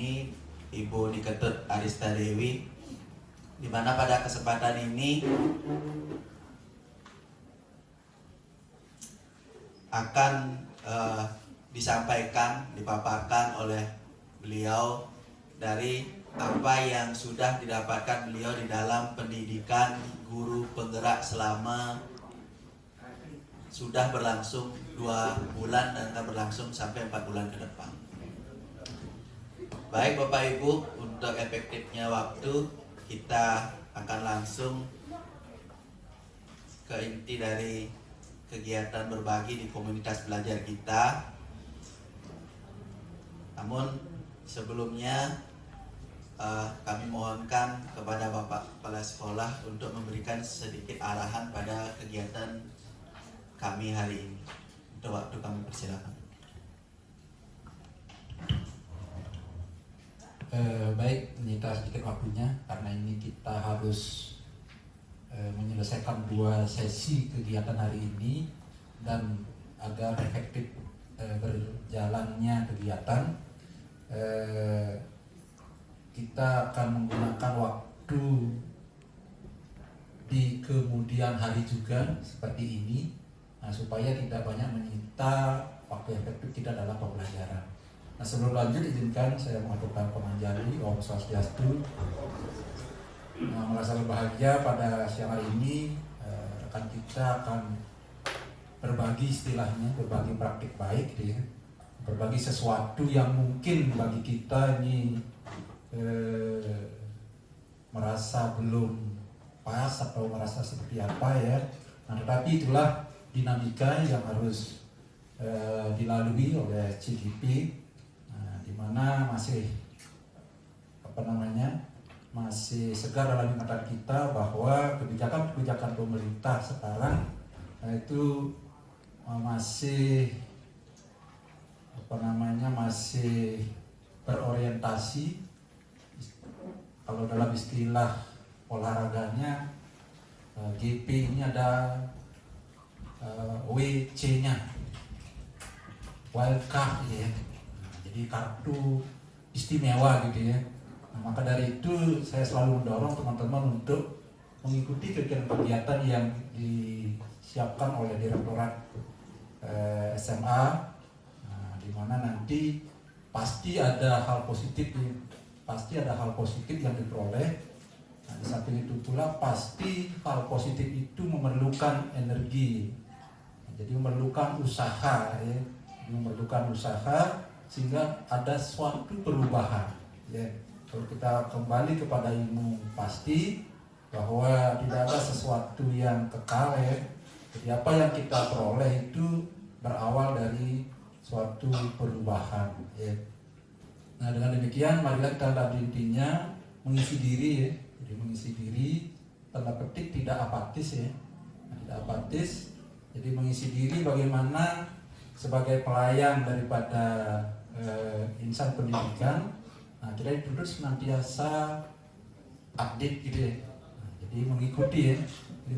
Ini Ibu Niketut Arista Dewi, di mana pada kesempatan ini akan dipaparkan oleh beliau dari apa yang sudah didapatkan beliau di dalam pendidikan guru penggerak selama sudah berlangsung 2 bulan dan akan berlangsung sampai 4 bulan ke depan. Baik Bapak Ibu, untuk efektifnya waktu kita akan langsung ke inti dari kegiatan berbagi di komunitas belajar kita. Namun sebelumnya kami mohonkan kepada Bapak Kepala Sekolah untuk memberikan sedikit arahan pada kegiatan kami hari ini. Untuk waktu kami persilakan. Baik, menyita sedikit waktunya karena ini kita harus menyelesaikan 2 sesi kegiatan hari ini, dan agar efektif berjalannya kegiatan, kita akan menggunakan waktu di kemudian hari juga seperti ini, supaya tidak banyak menyita waktu efektif kita dalam pembelajaran. Nah, sebelum lanjut izinkan saya mengaturkan pemanjali Om Swastiastu. Merasa berbahagia pada siang hari ini kita akan berbagi, istilahnya berbagi praktik baik, ya. Berbagi sesuatu yang mungkin bagi kita ini merasa belum pas atau merasa seperti apa, ya. Nah, tetapi itulah dinamika yang harus dilalui oleh CGP, di mana masih masih segar dalam ingatan kita bahwa kebijakan-kebijakan pemerintah sekarang itu masih masih berorientasi, kalau dalam istilah olahraganya GP ini ada WC-nya, wild card, ya. Jadi kartu istimewa gitu, ya. Nah, maka dari itu saya selalu mendorong teman-teman untuk mengikuti kegiatan-kegiatan yang disiapkan oleh Direktorat SMA, di mana nanti pasti ada hal positif yang diperoleh. Nah, di samping itu pula pasti hal positif itu memerlukan energi, jadi memerlukan usaha, ya. Memerlukan usaha sehingga ada suatu perubahan, ya. Kalau kita kembali kepada ilmu pasti bahwa tidak ada sesuatu yang kekal, ya. Jadi apa yang kita peroleh itu berawal dari suatu perubahan, ya. Nah, dengan demikian marilah kita lihat intinya mengisi diri, ya. Jadi mengisi diri, tanda petik tidak apatis, ya. Nah, tidak apatis. Jadi mengisi diri bagaimana sebagai pelayan daripada insan pendidikan. Nah, kita itu senantiasa update gitu, ya. Nah, jadi mengikuti, ya. Jadi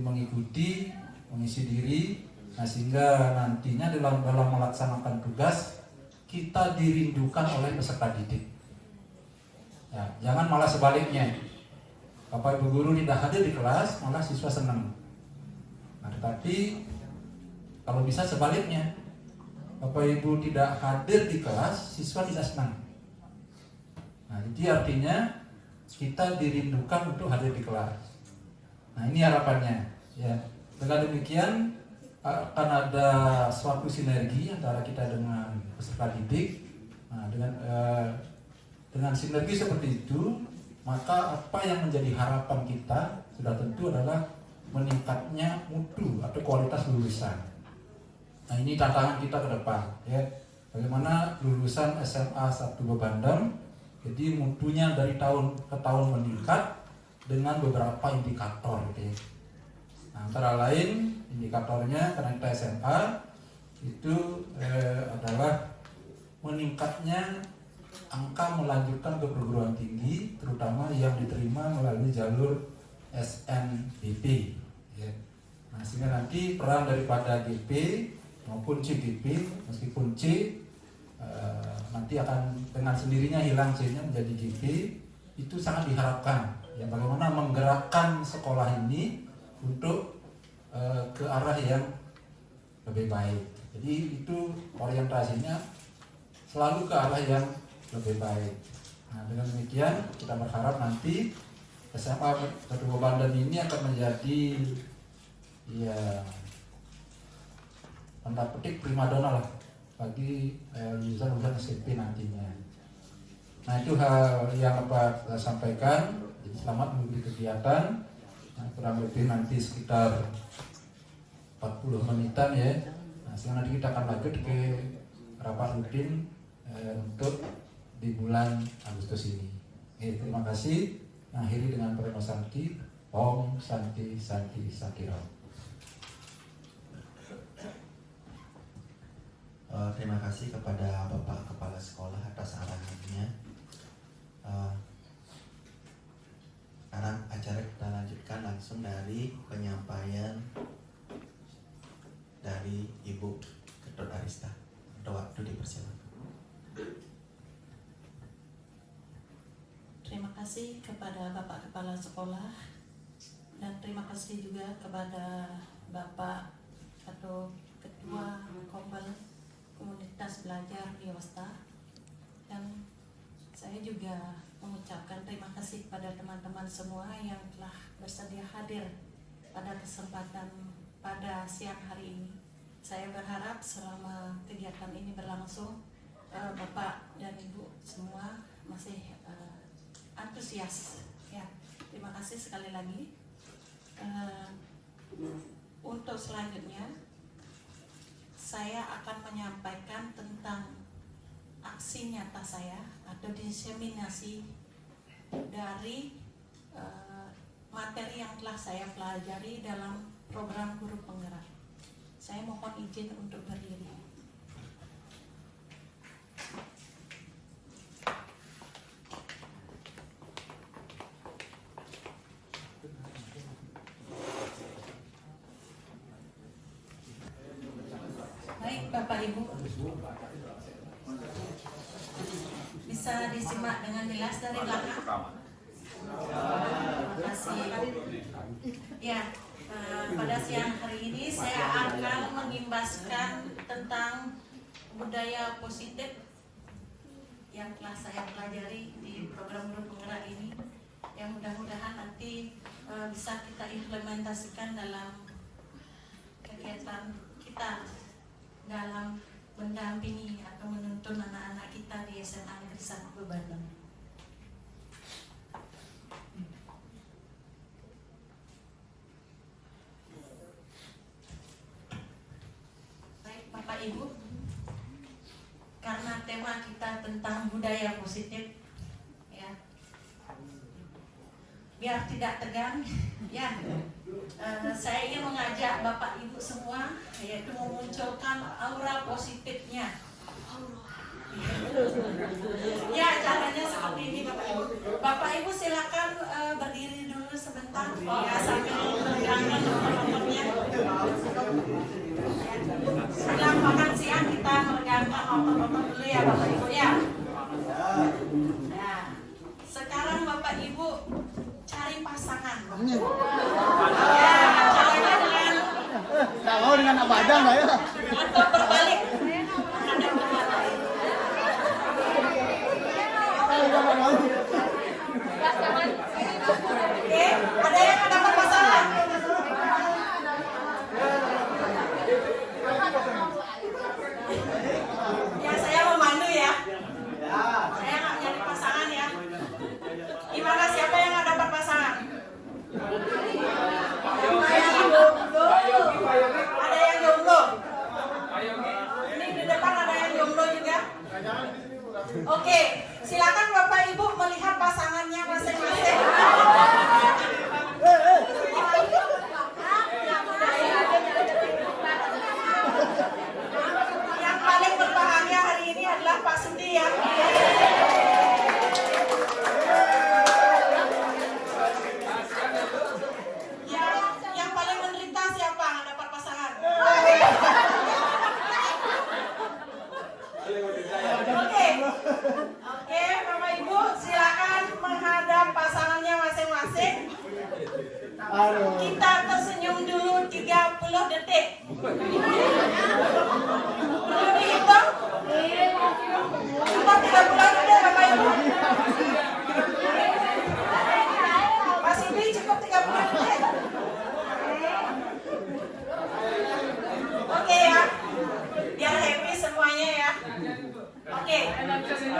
mengisi diri. Nah, sehingga nantinya dalam melaksanakan tugas kita dirindukan oleh peserta didik. Ya, jangan malah sebaliknya. Bapak Ibu guru tidak hadir di kelas, malah siswa senang. Nah, tetapi kalau bisa sebaliknya, Bapak Ibu tidak hadir di kelas, siswa tidak senang. Nah, jadi artinya kita dirindukan untuk hadir di kelas. Nah, ini harapannya, ya. Dengan demikian akan ada suatu sinergi antara kita dengan peserta didik. Nah, dengan sinergi seperti itu, maka apa yang menjadi harapan kita sudah tentu adalah meningkatnya mutu atau kualitas lulusan. Nah, ini tantangan kita ke depan, ya. Bagaimana lulusan SMA 1 Bebandem, jadi mutunya dari tahun ke tahun meningkat dengan beberapa indikator, gitu, ya. Nah, antara lain indikatornya karena kita SMA itu adalah meningkatnya angka melanjutkan ke perguruan tinggi, terutama yang diterima melalui jalur SNBP, ya. Nah, sehingga nanti peran daripada GP maupun CGP, meskipun C nanti nanti akan dengan sendirinya hilang C-nya menjadi GP, itu sangat diharapkan. Ya, bagaimana menggerakkan sekolah ini untuk ke arah yang lebih baik. Jadi itu orientasinya selalu ke arah yang lebih baik. Nah, dengan demikian kita berharap nanti SMA Kedua Bandan ini akan menjadi ya tanda petik primadona lah bagi lulusan SMP nantinya. Nah, itu hal yang dapat saya sampaikan. Jadi selamat mengikuti kegiatan. Nah, kurang lebih nanti sekitar 40 menitan ya. Nah, sekarang nanti kita akan lanjut ke rapat rutin untuk di bulan Agustus ini. Terima kasih. Akhiri dengan Prema Santi. Om Santi Santi Sakira. Terima kasih kepada Bapak Kepala Sekolah atas arahannya. Sekarang acara kita lanjutkan langsung dari penyampaian dari Ibu Ketut Arista. Ada waktu dipersilakan. Terima kasih kepada Bapak Kepala Sekolah dan terima kasih juga kepada Bapak atau Ketua Kompel Komunitas Belajar Dewasta, dan saya juga mengucapkan terima kasih kepada teman-teman semua yang telah bersedia hadir pada kesempatan pada siang hari ini. Saya berharap selama kegiatan ini berlangsung Bapak dan Ibu semua masih antusias ya. Terima kasih sekali lagi. Untuk selanjutnya saya akan menyampaikan tentang aksi nyata saya atau diseminasi dari materi yang telah saya pelajari dalam program guru penggerak. Saya mohon izin untuk berdiri. Baik Bapak Ibu, bisa disimak dengan jelas dari belakang. Terima kasih. Ya, pada siang hari ini saya akan mengimbaskan tentang budaya positif yang telah saya pelajari di program guru penggerak ini, yang mudah-mudahan nanti bisa kita implementasikan dalam kegiatan kita dalam mendampingi atau menuntun anak-anak kita di SMA Negeri 1 Bandung. Baik Bapak Ibu, karena tema kita tentang budaya positif ya, biar tidak tegang ya, saya ingin mengajak Bapak Ibu semua yaitu memunculkan aura positifnya. Ya, caranya seperti ini Bapak Ibu. Bapak Ibu silakan berdiri dulu sebentar ya, sambil meregangkan otot-ototnya. Setelah makan siang kita meregangkan otot-otot dulu ya Bapak Ibu ya. Nah, sekarang Bapak Ibu cari pasangan. Ya, caranya dengan Kalau dengan abadang lah ya. atau berbalik. Oke, ada yang dapat pasangan? Ya, saya memandu ya. Saya nggak nyari pasangan ya. Gimana, siapa yang nggak dapat pasangan? Ada yang jomblo? Ini di depan ada yang jomblo juga? Oke, silakan Bapak Ibu melihat pasangannya masing-masing. Yang paling berbahagia hari ini adalah Pak Sudi ya. Yang paling menderita siapa nggak dapat pasangan? Oke,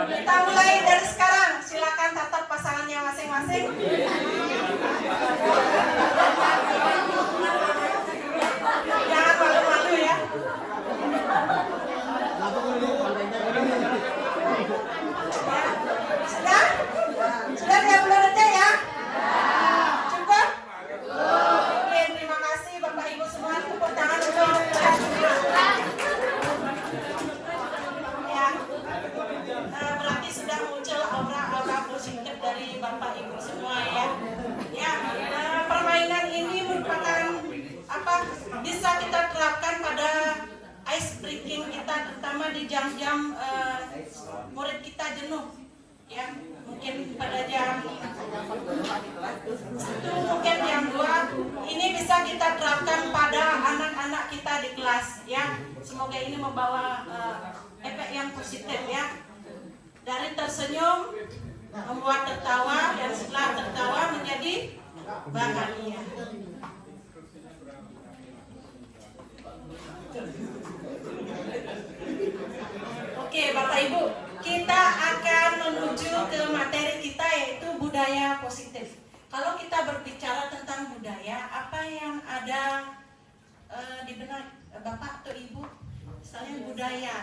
Kita mulai dari sekarang. Silakan tatap pasangannya masing-masing. Jangan malu-malu ya. Sudah? Sudah 30 detik ya? Cukup? Oke, terima kasih Bapak Ibu semua. Tepuk tangan untuk ya. Berarti sudah muncul aura-aura positif dari Bapak Ibu semua ya. Ya, permainan ini merupakan apa? Bisa kita terapkan pada ice breaking kita, terutama di jam-jam murid kita jenuh. Ya, mungkin pada jam 1, mungkin jam 2. Ini bisa kita terapkan pada anak-anak kita di kelas ya. Semoga ini membawa efek yang positif ya. Dari tersenyum membuat tertawa, dan setelah tertawa menjadi bahagia. Oke Bapak Ibu, kita akan menuju ke materi kita, yaitu budaya positif. Kalau kita berbicara tentang budaya, apa yang ada di benak Bapak atau Ibu? Misalnya budaya,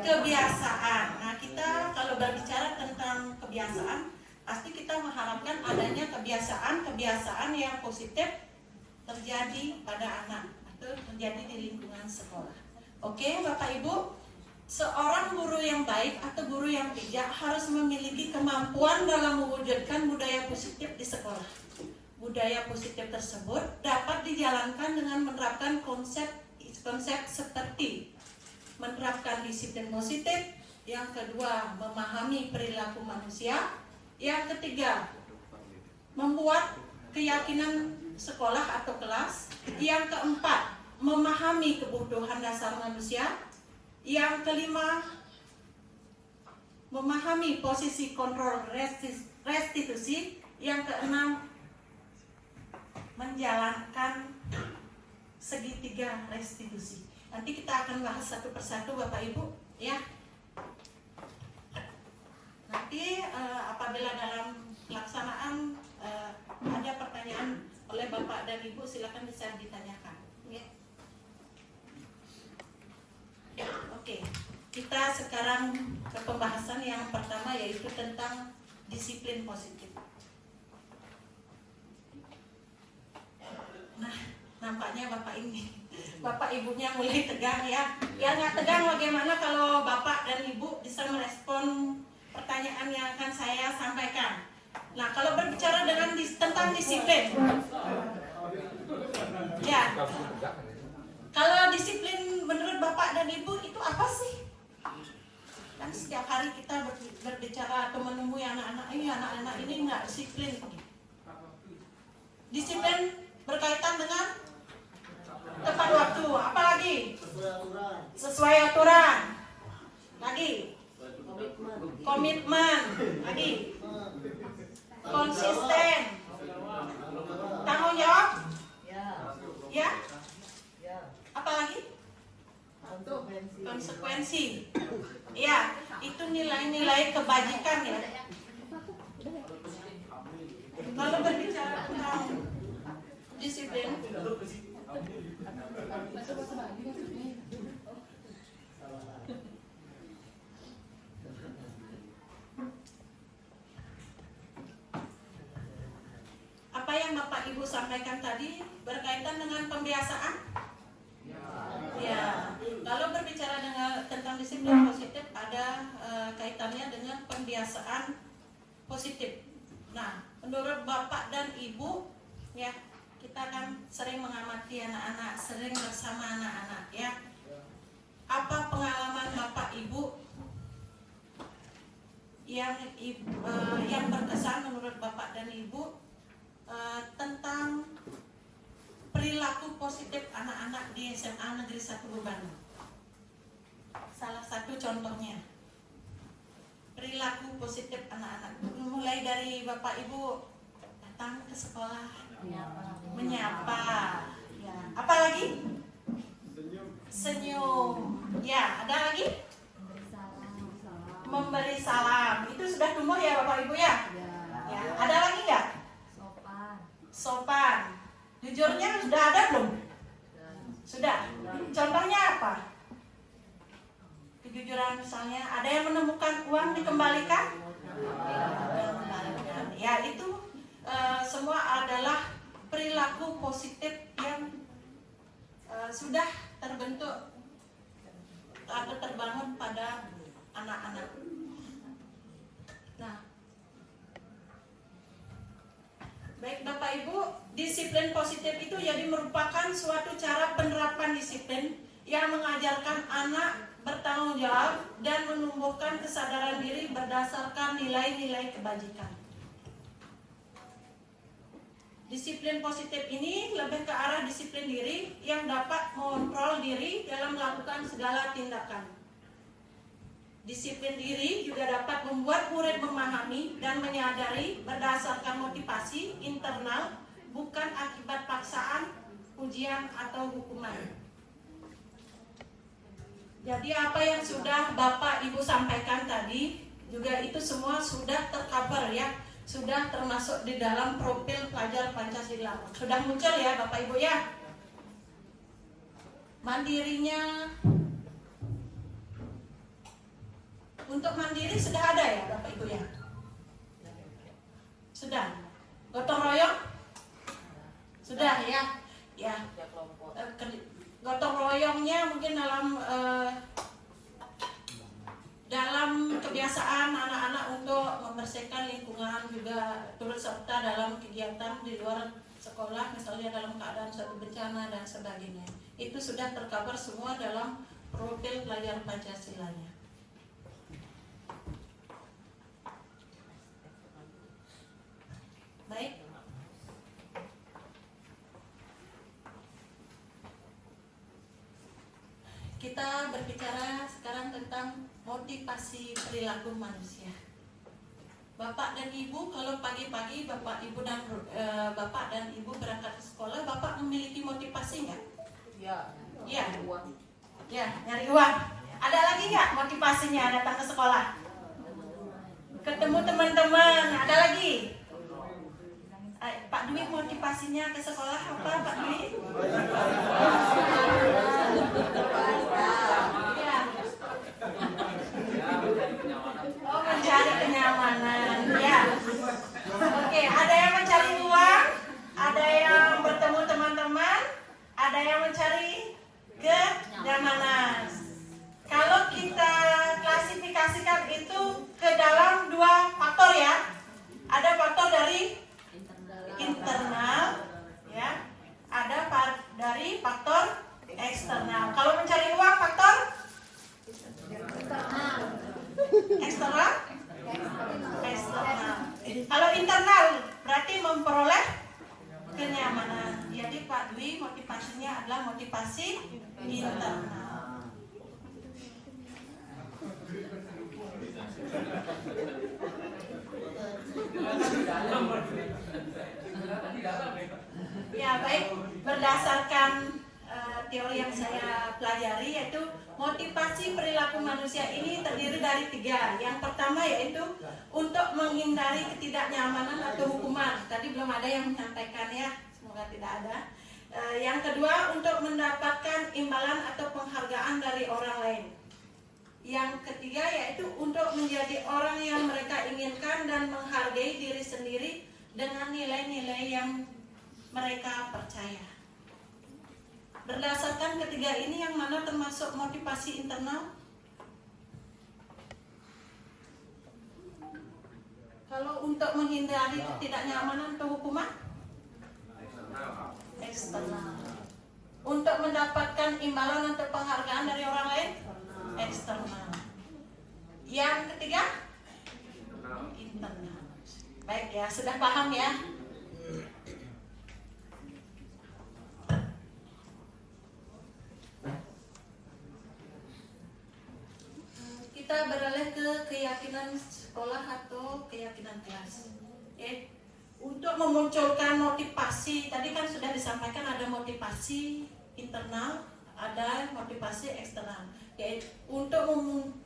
kebiasaan. Nah, kita kalau berbicara tentang kebiasaan, pasti kita mengharapkan adanya kebiasaan yang positif terjadi pada anak atau terjadi di lingkungan sekolah. Oke, Bapak Ibu, seorang guru yang baik atau guru yang bijak harus memiliki kemampuan dalam mewujudkan budaya positif di sekolah. Budaya positif tersebut dapat dijalankan dengan menerapkan konsep seperti menerapkan disiplin positif, yang kedua memahami perilaku manusia, yang ketiga membuat keyakinan sekolah atau kelas, yang keempat memahami kebutuhan dasar manusia, yang kelima memahami posisi kontrol restitusi, yang keenam menjalankan segitiga restitusi. Nanti kita akan bahas satu persatu Bapak Ibu ya. Nanti apabila dalam pelaksanaan ada pertanyaan oleh Bapak dan Ibu, silakan bisa ditanyakan ya. Oke, kita sekarang ke pembahasan yang pertama, yaitu tentang disiplin positif. Nah, nampaknya Bapak Ibunya mulai tegang ya. Yang nggak tegang bagaimana kalau Bapak dan Ibu bisa merespon pertanyaan yang akan saya sampaikan. Nah, kalau berbicara tentang disiplin, ya. Kalau disiplin menurut Bapak dan Ibu itu apa sih? Kan setiap hari kita berbicara atau menemui anak-anak ini nggak disiplin. Disiplin berkaitan dengan tepat waktu, apalagi sesuai aturan, lagi komitmen, lagi konsisten, tanggung jawab, ya, apalagi konsekuensi, ya, itu nilai-nilai kebajikan ya. Kalau berbicara tentang disiplin, apa yang Bapak Ibu sampaikan tadi berkaitan dengan pembiasaan? Ya, kalau berbicara tentang disiplin positif, ada kaitannya dengan pembiasaan positif. Nah, menurut Bapak dan Ibu, ya, kita kan sering mengamati anak-anak, sering bersama anak-anak, ya. Apa pengalaman Bapak Ibu yang berkesan menurut Bapak dan Ibu tentang perilaku positif anak-anak di SMA Negeri 1 Beban? Salah satu contohnya, perilaku positif anak-anak. Mulai dari Bapak Ibu datang ke sekolah, menyapa, ya. Apa lagi? Senyum. Ya, ada lagi? memberi salam. Itu sudah tumbuh ya Bapak Ibu ya? Ya. Ada lagi nggak? Sopan. Jujurnya sudah ada belum? Sudah. Contohnya apa? Kejujuran misalnya, ada yang menemukan uang dikembalikan? Ya itu semua adalah perilaku positif yang sudah terbentuk atau terbangun pada anak-anak. Nah, baik Bapak Ibu, disiplin positif itu jadi merupakan suatu cara penerapan disiplin yang mengajarkan anak bertanggung jawab dan menumbuhkan kesadaran diri berdasarkan nilai-nilai kebajikan. Disiplin positif ini lebih ke arah disiplin diri yang dapat mengontrol diri dalam melakukan segala tindakan. Disiplin diri juga dapat membuat murid memahami dan menyadari berdasarkan motivasi internal, bukan akibat paksaan, ujian, atau hukuman. Jadi apa yang sudah Bapak Ibu sampaikan tadi, juga itu semua sudah tercover ya, sudah termasuk di dalam profil pelajar Pancasila. Sudah muncul ya Bapak Ibu ya. Mandirinya, untuk mandiri sudah ada ya Bapak Ibu ya? Sudah. Gotong royong? Sudah ya. Ya. Gotong royongnya mungkin dalam kebiasaan anak-anak untuk membersihkan lingkungan, juga turut serta dalam kegiatan di luar sekolah, misalnya dalam keadaan suatu bencana dan sebagainya. Itu sudah tercover semua dalam profil pelajar Pancasilanya. Baik. Kita berbicara sekarang tentang motivasi perilaku manusia. Bapak dan Ibu, kalau pagi-pagi Bapak dan Ibu berangkat ke sekolah, Bapak memiliki motivasi nggak? Ya. Ya, nyari uang. Ada lagi nggak motivasinya datang ke sekolah? Ketemu teman-teman. Ada lagi? Pak Dwi, motivasinya ke sekolah apa Pak Dwi? Oh, mencari kenyamanan. Ya. Oke, ada yang mencari uang, ada yang bertemu teman-teman, ada yang mencari kenyamanan. Kalau kita klasifikasikan itu ke dalam dua faktor ya. Ada faktor dari internal, ya. Ada dari faktor eksternal. Kalau mencari uang faktor eksternal. Kalau internal berarti memperoleh kenyamanan. Jadi Pak Dwi motivasinya adalah motivasi internal. Ya baik, berdasarkan teori yang saya pelajari, yaitu motivasi perilaku manusia ini terdiri dari 3. Yang pertama yaitu untuk menghindari ketidaknyamanan atau hukuman. Tadi belum ada yang menyampaikan ya, semoga tidak ada. Yang kedua untuk mendapatkan imbalan atau penghargaan dari orang lain. Yang ketiga yaitu untuk menjadi orang yang mereka inginkan dan menghargai diri sendiri dengan nilai-nilai yang mereka percaya. Berdasarkan ketiga ini, yang mana termasuk motivasi internal? Kalau untuk menghindari ketidaknyamanan atau hukuman? Eksternal. Untuk mendapatkan imbalan atau penghargaan dari orang lain? Eksternal. Yang ketiga? Internal. Baik ya, sudah paham ya? Kita beralih ke keyakinan sekolah atau keyakinan kelas. Untuk memunculkan motivasi, tadi kan sudah disampaikan ada motivasi internal, ada motivasi eksternal. yaitu untuk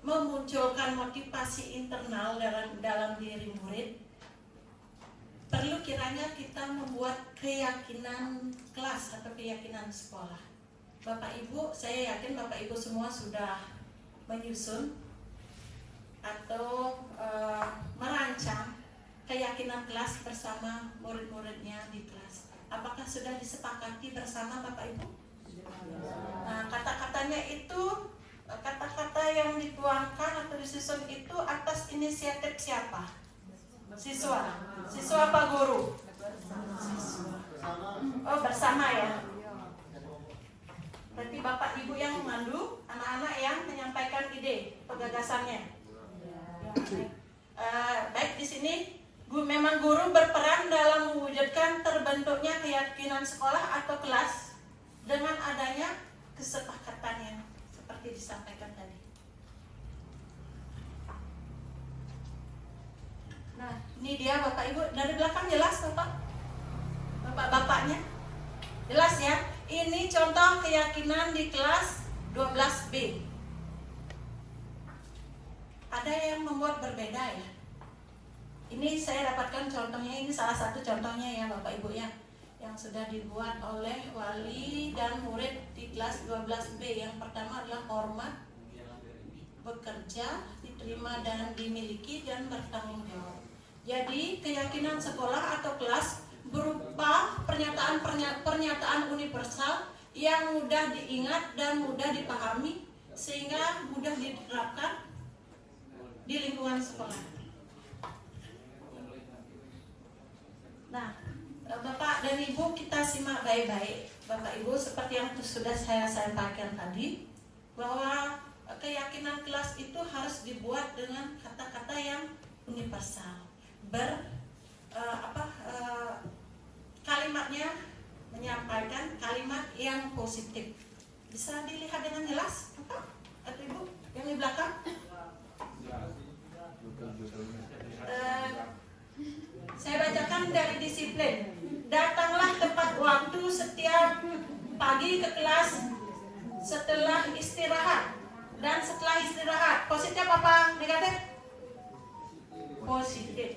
memunculkan motivasi internal dalam diri murid, perlu kiranya kita membuat keyakinan kelas atau keyakinan sekolah. Bapak Ibu, saya yakin Bapak Ibu semua sudah menyusun atau merancang keyakinan kelas bersama murid-muridnya di kelas. Apakah sudah disepakati bersama Bapak Ibu? Nah, kata-katanya itu, kata-kata yang dituangkan atau disusun itu atas inisiatif siapa? Siswa. Siswa apa guru? Siswa. Oh, bersama ya. Berarti Bapak Ibu yang memandu, anak-anak yang menyampaikan ide atau gagasannya. Baik, di sini memang guru berperan dalam mewujudkan terbentuknya keyakinan sekolah atau kelas dengan adanya kesepakatan yang seperti disampaikan tadi. Nah, ini dia Bapak Ibu, dari belakang jelas Bapak-bapaknya jelas ya. Ini contoh keyakinan di kelas 12B. Ada yang membuat berbeda ya. Ini saya dapatkan contohnya, ini salah satu contohnya ya Bapak Ibu ya, yang sudah dibuat oleh wali dan murid di kelas 12B. Yang pertama adalah hormat, bekerja, diterima dan dimiliki, dan bertanggung jawab. Jadi keyakinan sekolah atau kelas berupa pernyataan universal yang mudah diingat dan mudah dipahami sehingga mudah diterapkan di lingkungan sekolah. Nah, Bapak dan Ibu, kita simak baik-baik. Bapak Ibu, seperti yang sudah saya sampaikan tadi, bahwa keyakinan kelas itu harus dibuat dengan kata-kata yang universal. Kalimatnya menyampaikan kalimat yang positif. Bisa dilihat dengan jelas, Bapak atau Ibu yang di belakang? Saya bacakan dari disiplin. Datanglah tepat waktu setiap pagi ke kelas setelah istirahat dan setelah istirahat. Positif apa negatif? Positif.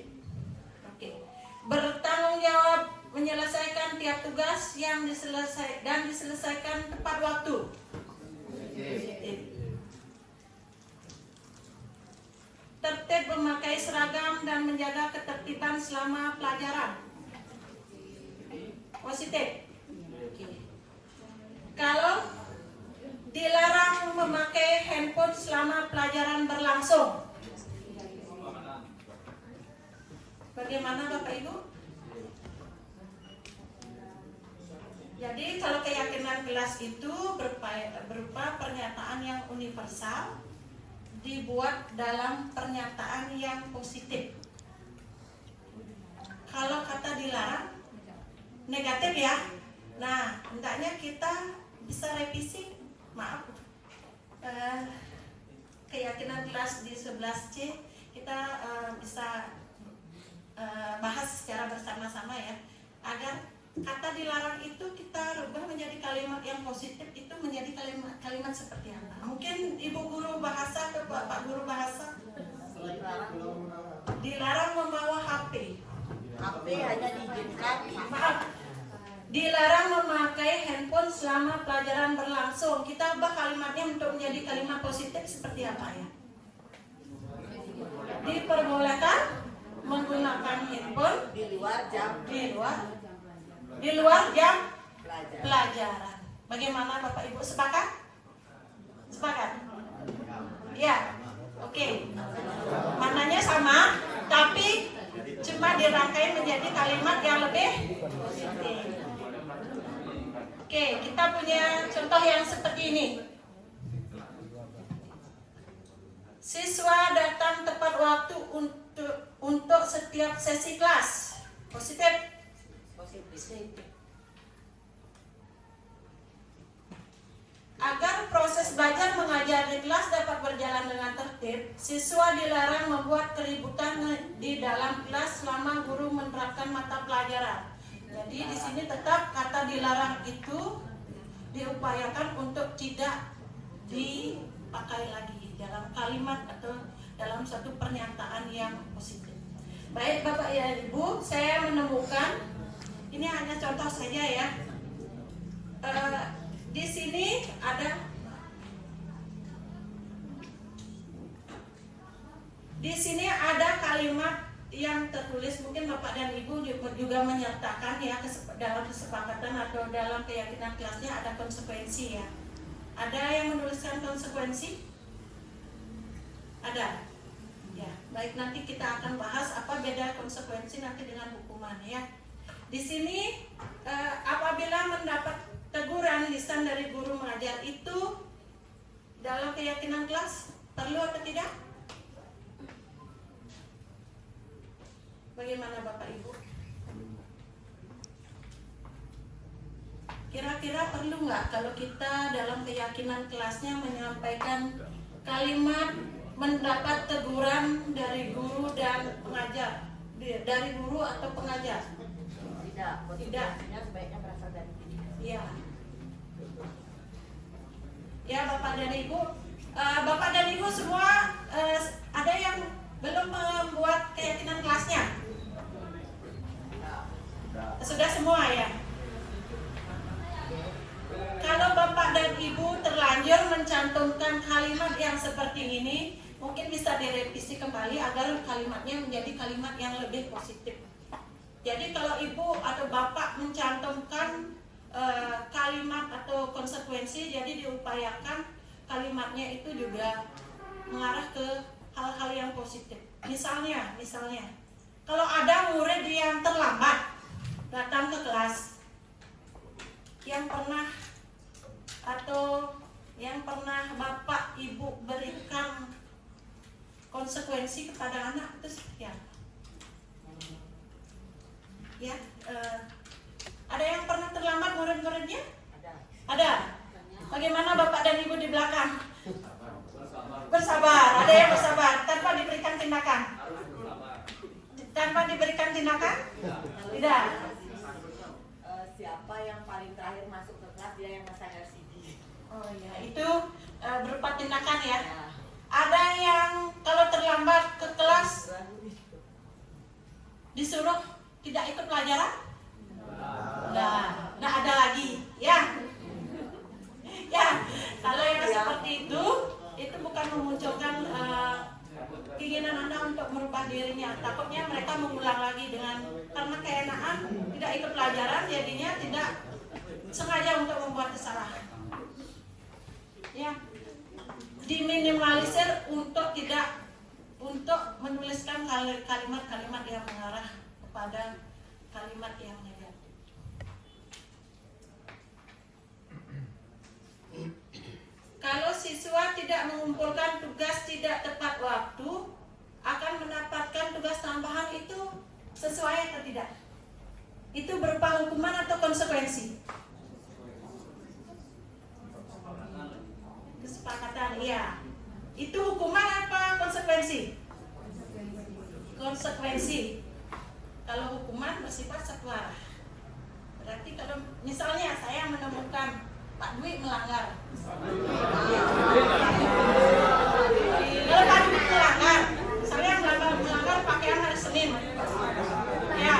Oke. Bertanggung jawab menyelesaikan tiap tugas yang diselesaikan tepat waktu. Positif. Tertib memakai seragam dan menjaga ketertiban selama pelajaran. Positif. Kalau dilarang memakai handphone selama pelajaran berlangsung, bagaimana Bapak Ibu? Jadi kalau keyakinan kelas itu berupa pernyataan yang universal, dibuat dalam pernyataan yang positif. Kalau kata dilarang, negatif ya. Nah, hendaknya kita bisa revisi, maaf, keyakinan kelas di 11C kita bisa bahas secara bersama-sama ya, agar kata dilarang itu kita rubah menjadi kalimat yang positif, itu menjadi kalimat seperti apa? Mungkin Ibu guru bahasa atau Bapak guru bahasa. Dilarang membawa HP. HP hanya diizinkan. Maaf. Dilarang memakai handphone selama pelajaran berlangsung. Kita ubah kalimatnya untuk menjadi kalimat positif seperti apa ya? Diperbolehkan menggunakan handphone di luar jam pelajaran. Bagaimana Bapak Ibu, sepakat? Sepakat? Ya, oke. Maknanya sama, tapi cuma dirangkai menjadi kalimat yang lebih positif. Oke, kita punya contoh yang seperti ini. Siswa datang tepat waktu untuk setiap sesi kelas. Positif. Agar proses belajar mengajar di kelas dapat berjalan dengan tertib, siswa dilarang membuat keributan di dalam kelas selama guru menerapkan mata pelajaran. Jadi di sini tetap kata dilarang itu diupayakan untuk tidak pakai lagi dalam kalimat atau dalam satu pernyataan yang positif. Baik Bapak ya Ibu, saya menemukan, ini hanya contoh saja ya. Di sini ada kalimat yang tertulis, mungkin Bapak dan Ibu juga menyertakan ya dalam kesepakatan atau dalam keyakinan kelasnya ada konsekuensi ya. Ada yang menuliskan konsekuensi? Ada. Ya, baik, nanti kita akan bahas apa beda konsekuensi nanti dengan hukuman ya. Di sini apabila mendapat teguran lisan dari guru mengajar itu dalam keyakinan kelas perlu atau tidak? Bagaimana Bapak Ibu? Kira-kira perlu nggak kalau kita dalam keyakinan kelasnya menyampaikan kalimat mendapat teguran dari guru dan pengajar, dari guru atau pengajar? Tidak. Tidak. Sebaiknya berasal dari diri. Iya. Ya Bapak dan Ibu, Bapak dan Ibu semua ada yang belum membuat keyakinan kelasnya? Sudah semua ya. Kalau Bapak dan Ibu terlanjur mencantumkan kalimat yang seperti ini, mungkin bisa direvisi kembali agar kalimatnya menjadi kalimat yang lebih positif. Jadi kalau Ibu atau Bapak mencantumkan kalimat atau konsekuensi, jadi diupayakan kalimatnya itu juga mengarah ke hal-hal yang positif. Misalnya, kalau ada murid yang terlambat datang ke kelas, yang pernah Bapak Ibu berikan konsekuensi kepada anak itu sekian. Ya, ada yang pernah terlambat murid-muridnya? Ada. Bagaimana Bapak dan Ibu di belakang? Bersabar. Ada yang bersabar tanpa diberikan tindakan? Tanpa diberikan tindakan? Tidak. Siapa yang paling terakhir masuk ke kelas dia yang masang LCD. Oh ya, itu berupa tindakan ya. Ada yang kalau terlambat ke kelas disuruh tidak ikut pelajaran? Nah ada lagi, ya. Ya, kalau yang seperti itu bukan memunculkan keinginan Anda untuk merubah dirinya. Takutnya mereka mengulang lagi karena keenaan tidak ikut pelajaran, jadinya tidak sengaja untuk membuat kesalahan. Ya, diminimalisir untuk menuliskan kalimat-kalimat yang mengarah kepada kalimat yang negatif. Kalau siswa tidak mengumpulkan tugas tidak tepat waktu, akan mendapatkan tugas tambahan itu sesuai atau tidak? Itu berupa hukuman atau konsekuensi? Kesepakatan, iya. Itu hukuman apa konsekuensi? Konsekuensi. Kalau hukuman bersifat satu arah. Berarti kalau misalnya saya menemukan Pak Dwi melanggar. Kalau Pak Dwi melanggar, saya melanggar pakaian hari Senin. Ya,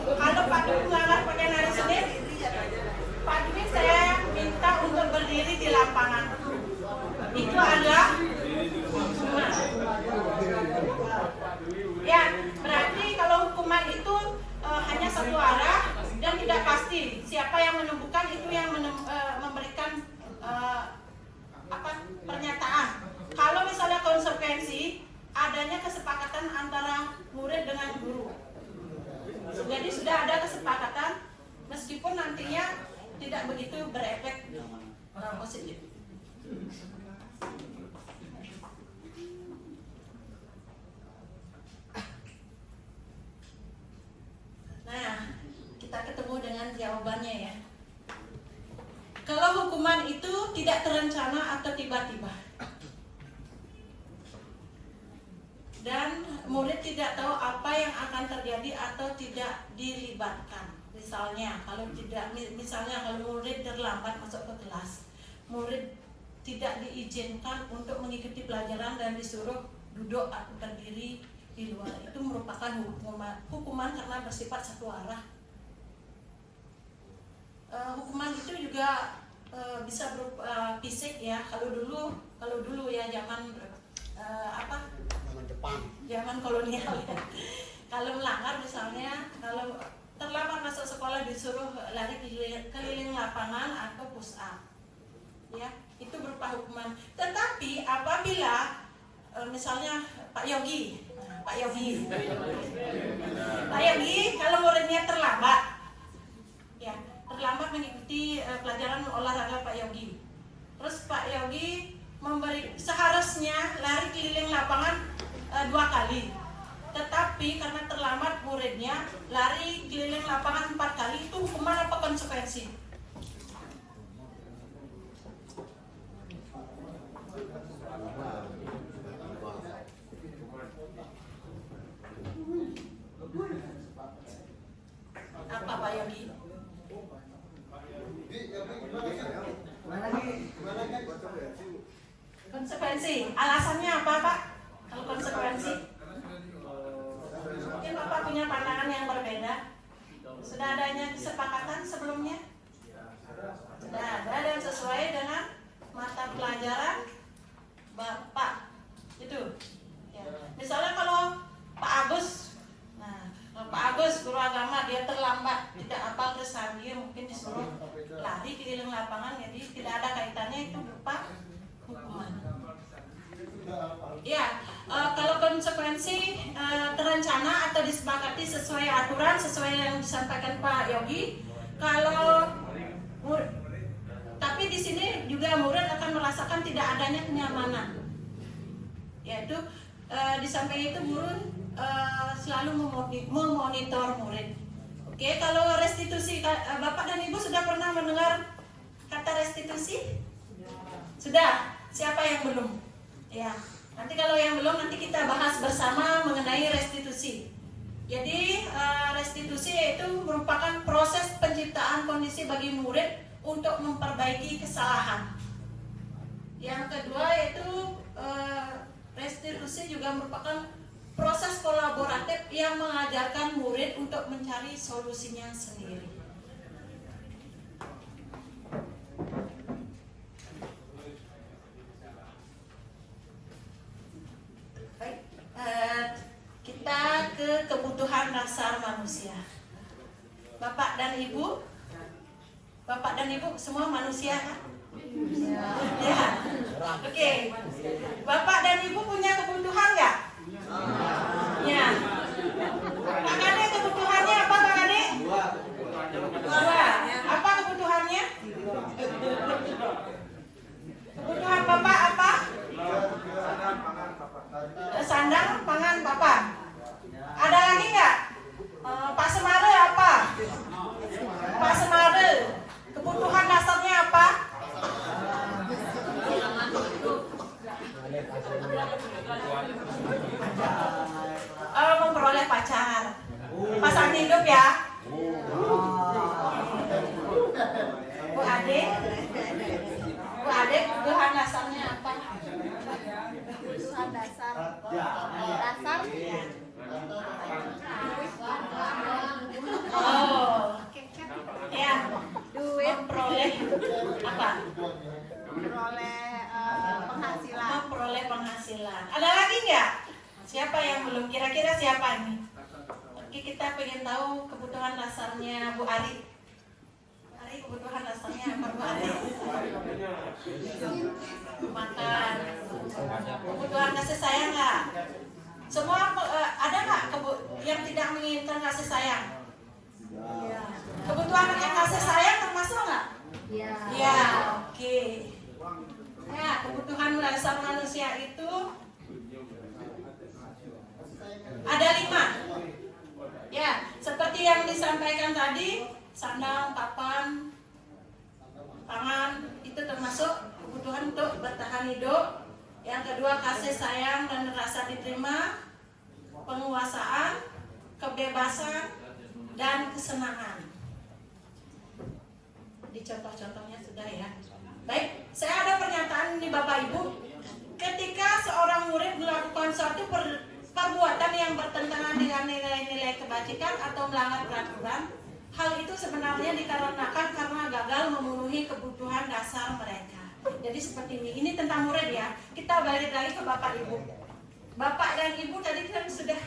kalau Pak Dwi melanggar pakaian hari Senin, Pak Dwi saya minta untuk berdiri di lapangan. Itu adalah hukuman. Ya, berarti kalau hukuman itu hanya satu arah dan tidak pasti. Siapa yang menemukan itu yang memberikan pernyataan. Kalau misalnya konsekuensi, adanya kesepakatan antara murid dengan guru. Jadi sudah ada kesepakatan, meskipun nantinya tidak begitu berefek positif. Nah, kita ketemu dengan jawabannya ya. Kalau hukuman itu tidak terencana atau tiba-tiba, dan murid tidak tahu apa yang akan terjadi atau tidak dilibatkan. Misalnya kalau murid terlambat masuk ke kelas, murid tidak diizinkan untuk mengikuti pelajaran dan disuruh duduk atau berdiri di luar. Itu merupakan hukuman karena bersifat satu arah. Hukuman itu juga bisa berupa fisik ya. Kalau dulu ya zaman Zaman Jepang. zaman kolonial ya. Kalau melanggar misalnya, kalau terlambat masuk sekolah disuruh lari keliling lapangan atau push up, ya itu berupa hukuman. Tetapi apabila misalnya Pak Yogi kalau muridnya terlambat mengikuti pelajaran olahraga Pak Yogi, terus Pak Yogi seharusnya lari keliling lapangan 2 kali, tetapi karena terlambat muridnya lari keliling lapangan 4 kali, itu hukuman apa konsekuensi? Apa Pak Yogi? Konsekuensi, alasannya apa Pak? Kalau konsekuensi, mungkin Bapak punya pandangan yang berbeda. Sudah adanya kesepakatan sebelumnya? Sudah ada dan sesuai dengan mata pelajaran Bapak itu. Ya. Misalnya kalau Pak Agus, kalau Pak Agus guru agama dia terlambat, tidak hafal kesan dia mungkin disuruh lari keliling lapangan, jadi tidak ada kaitannya, itu berupa hukuman. Ya, kalau konsekuensi terencana atau disepakati sesuai aturan, sesuai yang disampaikan Pak Yogi. Tapi di sini juga murid akan merasakan tidak adanya kenyamanan. Yaitu di samping itu murid selalu memonitor murid. Oke, kalau restitusi, Bapak dan Ibu sudah pernah mendengar kata restitusi? Sudah. Siapa yang belum? Ya, nanti kalau yang belum nanti kita bahas bersama mengenai restitusi. Jadi restitusi itu merupakan proses penciptaan kondisi bagi murid untuk memperbaiki kesalahan. Yang kedua yaitu restitusi juga merupakan proses kolaboratif yang mengajarkan murid untuk mencari solusinya sendiri. Kita ke kebutuhan dasar manusia. Bapak dan Ibu semua manusia kan? Ya. Oke. Bapak dan Ibu punya kebutuhan nggak? Ya. Pak Kade, kebutuhannya apa Pak Kade? Dua. Apa kebutuhannya? Kebutuhan Bapak apa? Sandang, pangan, Bapak. Ada lagi nggak? Pak Semade apa? Pak Semade, kebutuhan dasarnya apa? Memperoleh pacar. Pasangan hidup ya. Bu Ade, kebutuhan dasarnya apa? Kebutuhan dasar Ya, duit, memperoleh apa? memperoleh penghasilan. Ada lagi nggak? Siapa yang belum? Kira-kira siapa nih? Oke, kita pengen tahu kebutuhan dasarnya Bu Ari. Ari, kebutuhan dasarnya apa Bu Ari? Makan. Kebutuhan kasih sayang nggak? Semua ada nggak yang tidak menginginkan kasih sayang? Kebutuhan yang kasih sayang termasuk nggak? Ya, oke. Ya, kebutuhan dasar manusia itu ada 5. Ya, seperti yang disampaikan tadi, sandang, papan, pangan, itu termasuk kebutuhan untuk bertahan hidup. Yang kedua, kasih sayang dan rasa diterima, penguasaan, kebebasan, dan kesenangan. Di contoh-contohnya sudah ya. Baik, saya ada pernyataan nih Bapak Ibu. Ketika seorang murid melakukan suatu perbuatan yang bertentangan dengan nilai-nilai kebajikan atau melanggar peraturan, hal itu sebenarnya dikarenakan karena gagal memenuhi kebutuhan dasar mereka. Jadi seperti ini tentang murid ya. Kita balik lagi ke Bapak Ibu. Bapak dan Ibu tadi kan sudah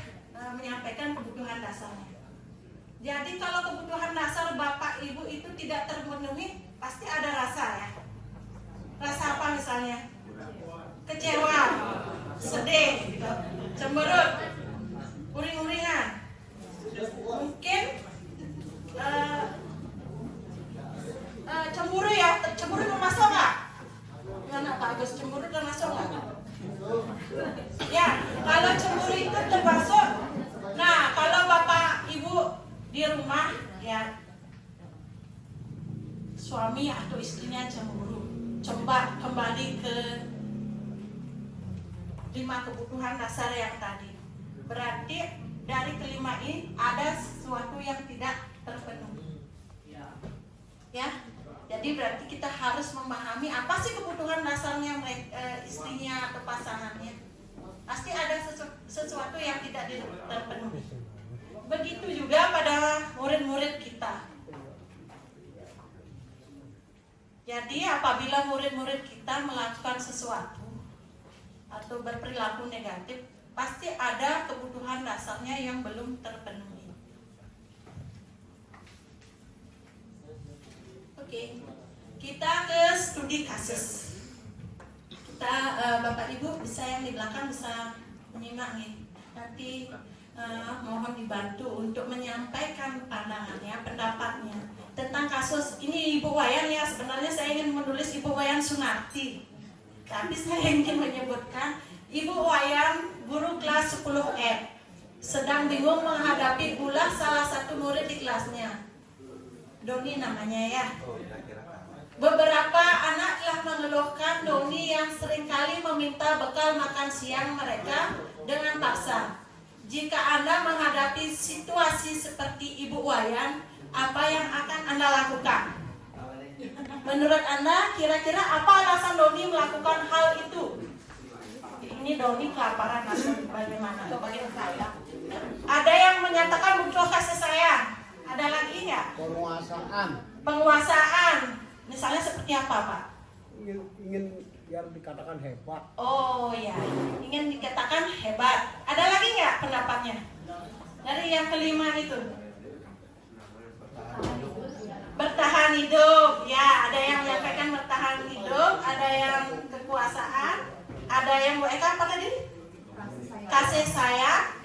menyampaikan kebutuhan dasarnya. Jadi kalau kebutuhan dasar Bapak Ibu itu tidak terpenuhi, pasti ada rasa ya. Rasa apa misalnya? Kecewa, sedih, cemberut, uring-uringan. Mungkin cemburu ya, cemburu termasuk nggak? Gimana Pak Agus, cemburu termasuk nggak? Ya, kalau cemburu itu termasuk. Nah, kalau Bapak Ibu di rumah ya, suami atau istrinya cemburu, coba kembali ke 5 kebutuhan dasar yang tadi. Berarti dari kelima ini ada sesuatu yang tidak terpenuhi. Ya, jadi berarti kita harus memahami apa sih kebutuhan dasarnya istrinya atau pasangannya. Pasti ada sesuatu yang tidak terpenuhi. Begitu juga pada murid-murid kita. Jadi apabila murid-murid kita melakukan sesuatu atau berperilaku negatif, pasti ada kebutuhan dasarnya yang belum terpenuhi. Oke, kita ke studi kasus. Kita Bapak Ibu bisa yang di belakang bisa menyimak nih. Nanti mohon dibantu untuk menyampaikan pandangannya, pendapatnya tentang kasus ini Ibu Wayan ya. Sebenarnya saya ingin menulis Ibu Wayan Sunarti, tapi saya ingin menyebutkan Ibu Wayan guru kelas 10F sedang bingung menghadapi ulah salah satu murid di kelasnya. Doni namanya ya. Beberapa anak telah mengeluhkan Doni yang seringkali meminta bekal makan siang mereka dengan paksa. Jika Anda menghadapi situasi seperti Ibu Wayan, apa yang akan Anda lakukan? Menurut Anda, kira-kira apa alasan Doni melakukan hal itu? Ini Doni kelaparan atau bagaimana? Atau bagaimana saya? Ada yang menyatakan butuh kasih sayang. Ada lagi nggak? Penguasaan. Misalnya seperti apa, Pak? Ingin yang dikatakan hebat. Oh ya, ingin dikatakan hebat. Ada lagi nggak pendapatnya? Dari yang kelima itu. Bertahan hidup, ya ada yang menyampaikan bertahan hidup, ada yang kekuasaan, ada yang Bu Eka apa tadi? Kasih sayang.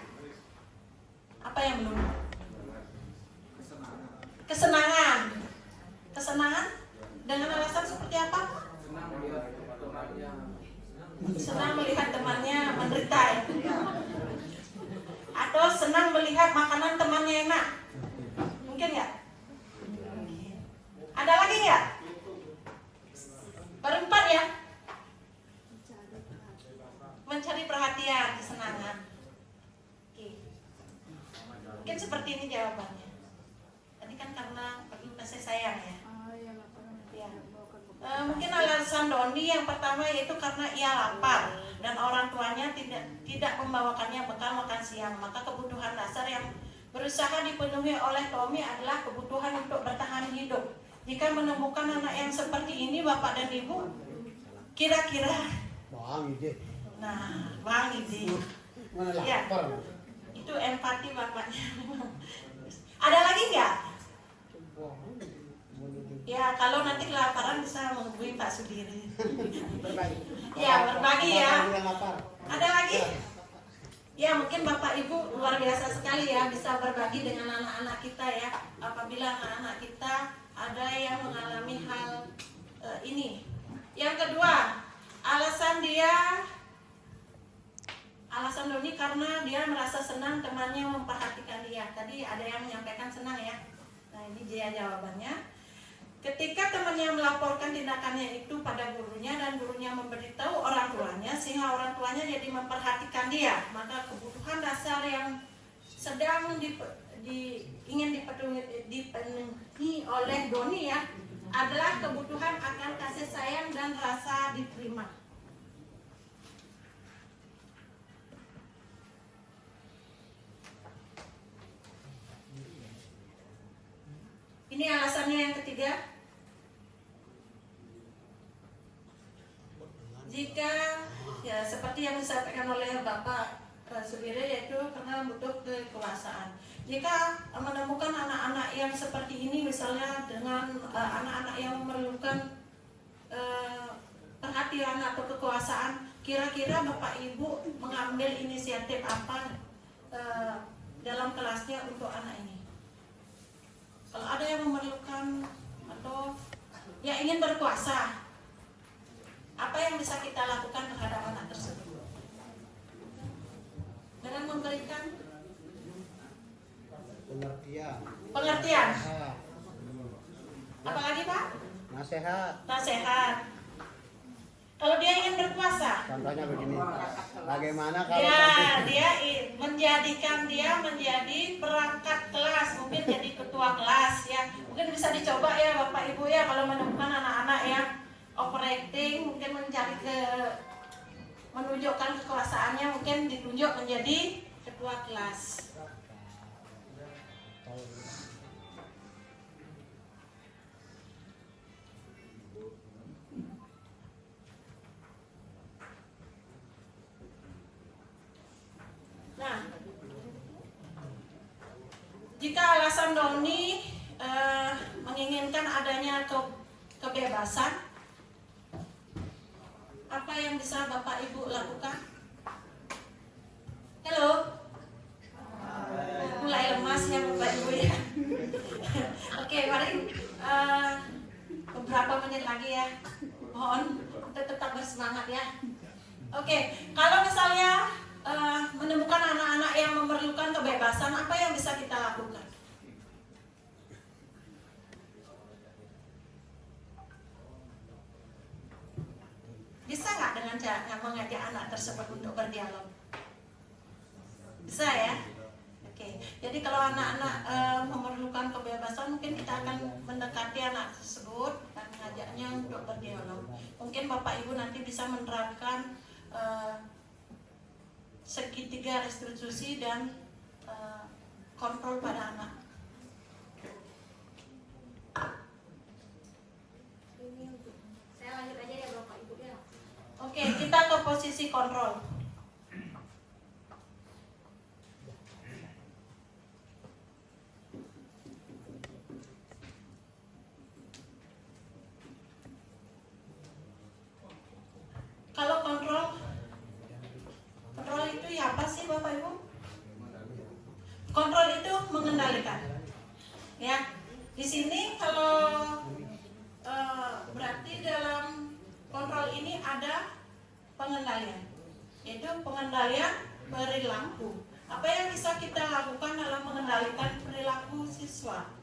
Apa yang belum? Kesenangan. Kesenangan dengan alasan seperti apa? Senang melihat temannya menderita ya? Atau senang melihat makanan temannya enak? Mungkin nggak? Ada lagi nggak? Berempat ya? Mencari perhatian, kesenangan. Oke. Mungkin seperti ini jawabannya. Tadi kan karena perlu kasih sayang ya. Mungkin alasan Doni yang pertama yaitu karena ia lapar dan orang tuanya tidak membawakannya bekal makan siang. Maka kebutuhan dasar yang berusaha dipenuhi oleh Tommy adalah kebutuhan untuk bertahan hidup. Jika menemukan anak yang seperti ini, Bapak dan Ibu, kira-kira Bang ide. Nah, Bang ide. Ya, itu empati Bapaknya. Ada lagi nggak? Ya, kalau nanti kelaparan bisa menghubungi Pak Sudiri. Berbagi. Ya, berbagi ya. Lapar. Ada lagi? Ya, mungkin Bapak Ibu luar biasa sekali ya bisa berbagi dengan anak-anak kita ya. Apabila anak-anak kita ada yang mengalami hal ini. Yang kedua, alasan Doni karena dia merasa senang temannya memperhatikan dia. Tadi ada yang menyampaikan senang ya. Nah, ini dia jawabannya. Ketika temannya melaporkan tindakannya itu pada gurunya dan gurunya memberitahu orang tuanya sehingga orang tuanya jadi memperhatikan dia, maka kebutuhan dasar yang sedang ingin dipenuhi oleh Doni ya, adalah kebutuhan akan kasih sayang dan rasa diterima. Ini alasannya yang ketiga. Jika ya seperti yang disampaikan oleh Bapak Subire, yaitu karena butuh kekuasaan. Jika menemukan anak-anak yang seperti ini, misalnya dengan anak-anak yang memerlukan perhatian atau kekuasaan, kira-kira Bapak Ibu mengambil inisiatif apa dalam kelasnya untuk anak ini? Kalau ada yang memerlukan atau yang ingin berkuasa, apa yang bisa kita lakukan terhadap anak tersebut? Dengan memberikan pengertian. Apalagi Pak? Nasihat. Kalau dia ingin berkuasa, Contohnya begini, bagaimana kalau dia menjadikan dia menjadi perangkat kelas, mungkin jadi ketua kelas ya. Mungkin bisa dicoba ya Bapak Ibu ya, kalau menemukan anak-anak yang operating, mungkin menunjukkan kekuasaannya, mungkin ditunjuk menjadi ketua kelas. Nah, jika alasan Doni menginginkan adanya kebebasan, apa yang bisa Bapak Ibu lakukan? Halo? Mulai lemas ya Bapak Ibu ya. Oke, mari beberapa menit lagi ya. Mohon tetap bersemangat ya. Oke, kalau misalnya menemukan anak-anak yang memerlukan kebebasan, apa yang bisa kita lakukan? Bisa nggak dengan cara mengajak anak tersebut untuk berdialog? Bisa ya? Oke, jadi kalau anak-anak memerlukan kebebasan, mungkin kita akan mendekati anak tersebut dan mengajaknya untuk berdialog. Mungkin Bapak Ibu nanti bisa menerapkan segitiga restitusi dan kontrol pada anak. Saya lanjut aja ya Bapak Ibu ya. Oke, kita ke posisi kontrol. Kalau kontrol itu ya apa sih Bapak Ibu? Kontrol itu mengendalikan. Ya, di sini kalau berarti dalam kontrol ini ada pengendalian, yaitu pengendalian perilaku. Apa yang bisa kita lakukan dalam mengendalikan perilaku siswa?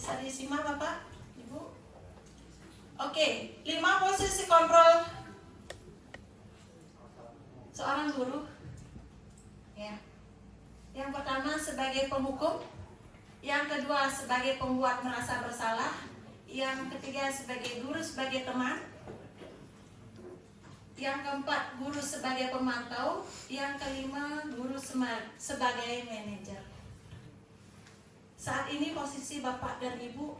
Bisa disimak Bapak, Ibu? Oke, 5 posisi kontrol seorang guru. Ya. Yang pertama sebagai penghukum, yang kedua sebagai pembuat merasa bersalah, yang ketiga sebagai guru sebagai teman, yang keempat guru sebagai pemantau, yang kelima guru sebagai manajer. Saat ini posisi Bapak dan Ibu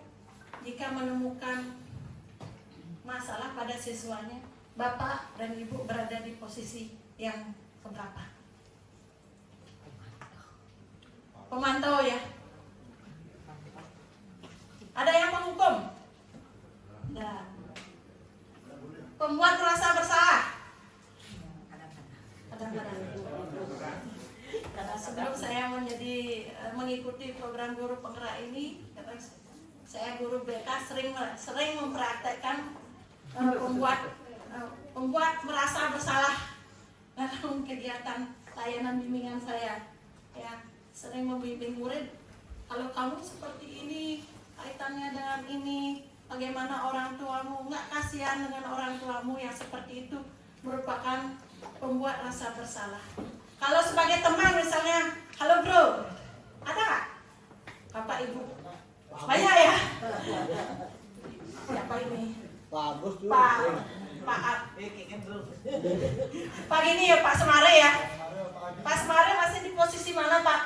jika menemukan masalah pada siswanya, Bapak dan Ibu berada di posisi yang keberapa? Pemantau ya. Ada yang menghukum dan pembuat merasa bersalah. Karena sebelum saya mengikuti program guru penggerak ini, saya guru BK sering mempraktekkan pembuat merasa bersalah dalam kegiatan layanan bimbingan saya. Ya, sering membimbing murid, kalau kamu seperti ini, kaitannya dengan ini, bagaimana orang tuamu, nggak kasihan dengan orang tuamu yang seperti itu. merupakan pembuat rasa bersalah. Kalau sebagai teman misalnya, halo bro, ada nggak? Bapak ibu? Banyak ya? Siapa ini? Bagus tuh. Pak gini ya Pak Semare ya. Pak Semare masih di posisi mana Pak?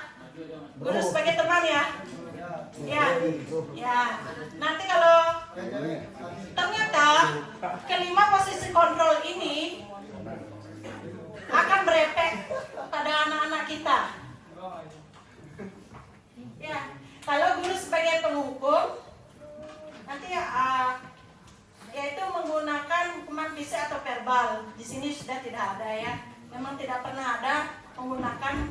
Guru sebagai teman ya? Ya, ya. Nanti kalau ternyata kelima posisi kontrol ini akan berefek pada anak-anak kita. Ya, kalau guru sebagai penghukum nanti yaitu menggunakan hukuman fisik atau verbal. Di sini sudah tidak ada ya. Memang tidak pernah ada menggunakan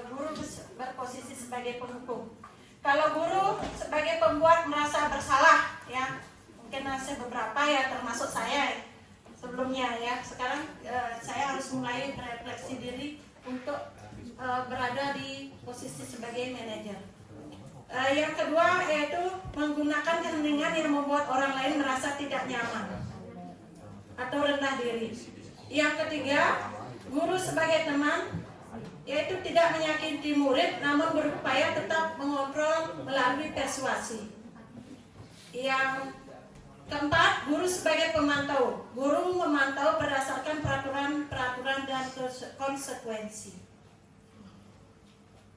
guru berposisi sebagai penghukum. Kalau guru sebagai pembuat merasa bersalah ya, mungkin saya beberapa ya termasuk saya sebelumnya ya. Sekarang saya harus mulai refleksi diri untuk berada di posisi sebagai manajer. Yang kedua yaitu menggunakan keheningan yang membuat orang lain merasa tidak nyaman atau rendah diri. Yang ketiga, guru sebagai teman yaitu tidak menyakiti murid namun berupaya tetap mengontrol melalui persuasi. Yang keempat, guru sebagai pemantau. Guru memantau berdasarkan peraturan dan konsekuensi.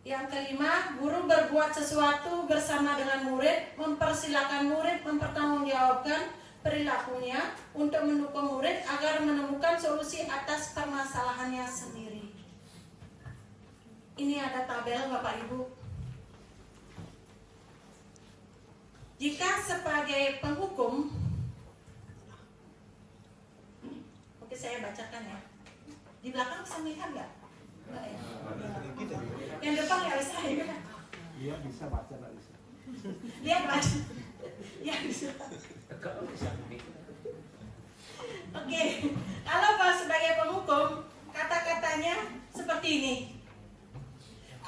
Yang kelima, guru berbuat sesuatu bersama dengan murid, mempersilahkan murid mempertanggungjawabkan perilakunya untuk mendukung murid agar menemukan solusi atas permasalahannya sendiri. Ini ada tabel Bapak Ibu. Jika sebagai penghukum, oke saya bacakan ya. Di belakang bisa melihat nggak? Enggak ya? Yang depan nggak bisa ya? Iya bisa baca, nggak bisa. Lihat baca. Ya bisa. Oke, kalau Pak sebagai penghukum, kata-katanya seperti ini.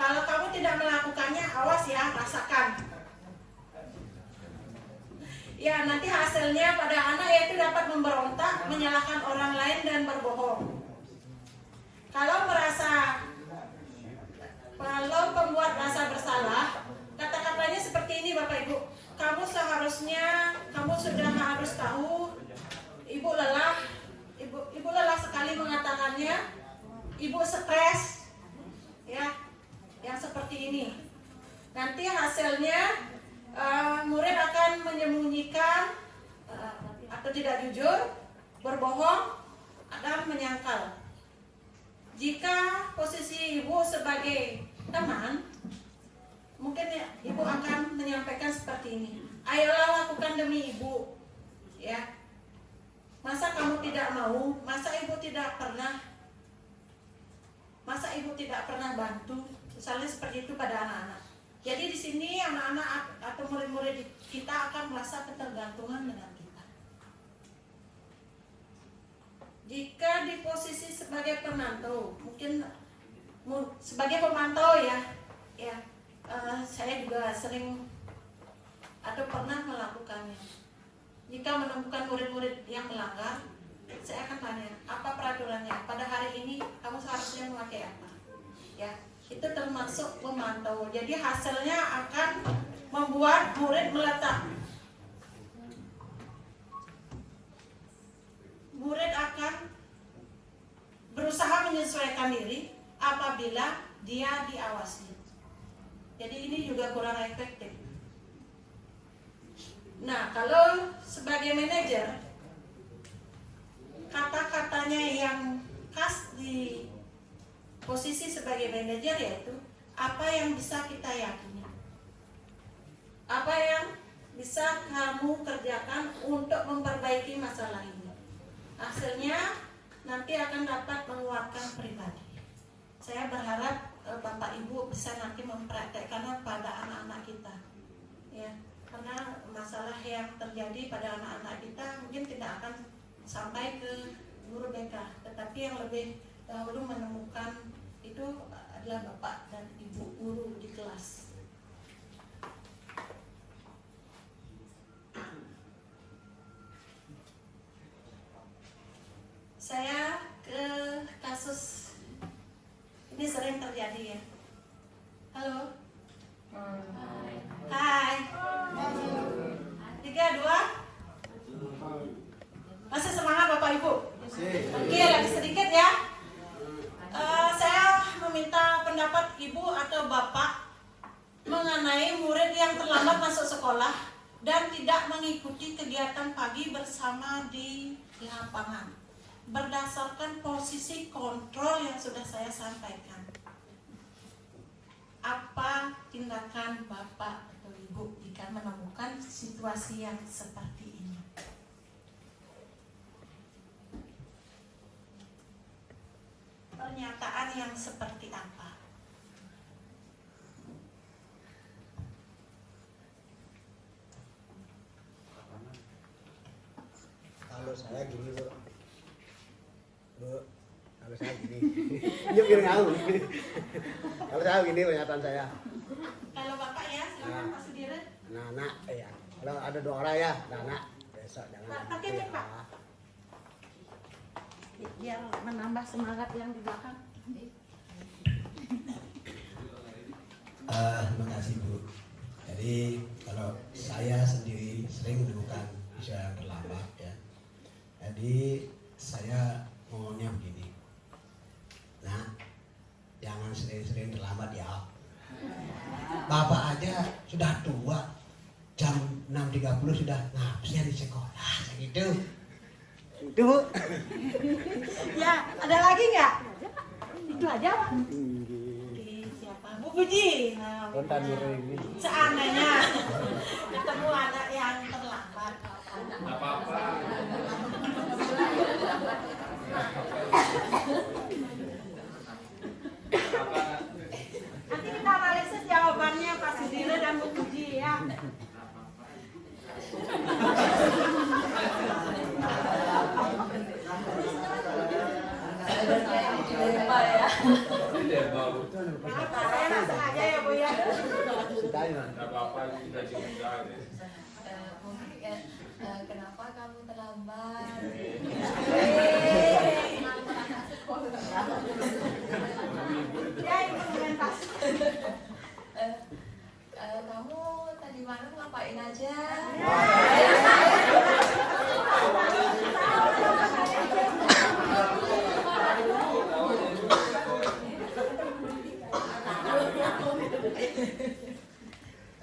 Kalau kamu tidak melakukannya, awas ya, rasakan. Ya, nanti hasilnya pada anak yaitu dapat memberontak, menyalahkan orang lain dan berbohong. Kalau pembuat rasa bersalah, kata-katanya seperti ini Bapak Ibu. Kamu sudah harus tahu, ibu lelah sekali mengatakannya, ibu stres, ya, yang seperti ini. Nanti hasilnya murid akan menyembunyikan atau tidak jujur, berbohong, dan menyangkal. Jika posisi ibu sebagai teman, mungkin ya, ibu akan menyampaikan seperti ini. Ayolah lakukan demi ibu, ya. Masa kamu tidak mau? Masa ibu tidak pernah bantu? Misalnya seperti itu pada anak-anak. Jadi di sini anak-anak atau murid-murid kita akan merasa ketergantungan dengan kita. Jika di posisi sebagai pemantau, mungkin sebagai pemantau ya, saya juga sering atau pernah melakukannya. Jika menemukan murid-murid yang melanggar, saya akan tanya, apa peraturannya? Pada hari ini kamu seharusnya memakai apa? Ya, itu termasuk memantau. Jadi hasilnya akan membuat murid meletak. Murid akan berusaha menyesuaikan diri apabila dia diawasi. Jadi ini juga kurang efektif. Nah, kalau sebagai manajer, kata-katanya yang khas di posisi sebagai manajer yaitu apa yang bisa kita yakini, apa yang bisa kamu kerjakan untuk memperbaiki masalah ini. Hasilnya nanti akan dapat menguatkan pribadi. Saya berharap Bapak Ibu bisa nanti mempraktekkannya pada anak-anak kita, ya, karena masalah yang terjadi pada anak-anak kita mungkin tidak akan sampai ke guru BK, tetapi yang lebih dahulu menemukan itu adalah Bapak dan Ibu guru di kelas. Saya ke kasus ini sering terjadi ya. Halo. Hai. 3, 2. Masih semangat Bapak Ibu? Oke, lagi sedikit ya. Saya meminta pendapat Ibu atau Bapak mengenai murid yang terlambat masuk sekolah dan tidak mengikuti kegiatan pagi bersama di lapangan berdasarkan posisi kontrol yang sudah saya sampaikan. Apa tindakan Bapak atau Ibu jika menemukan situasi yang seperti ini? Pernyataan yang seperti apa? Kalau saya gini Bu, kalau saya gini, ini biar ngawur. Kalau saya gini pernyataan saya. Kalau Bapak ya, silakan Pak Sudirman. Anak-anak ya, kalau ada 2 orang ya, anak besok jangan. Pak, pakai mic, Pak. Biar menambah semangat yang di belakang. Terima kasih Bu. Jadi kalau saya sendiri sering menemukan siswa yang terlambat ya. Jadi saya ngomongnya begini. Nah, jangan sering-sering terlambat ya. Bapak aja sudah tua, jam 6.30 sudah ngabsen di sekolah, gitu. Itu Bu. Ya, ada lagi nggak? Itu aja Pak. Siapa? Bu Puji. Nah, seandainya ketemu anak yang terlambat. Nanti kita analisis jawabannya Pak Sudire dan Bu Puji ya. Saya nggak sengaja ya Bu ya. Sudah ya. Kenapa kamu terlambat? Ya, implementasi. Kamu tadi malam ngapain aja?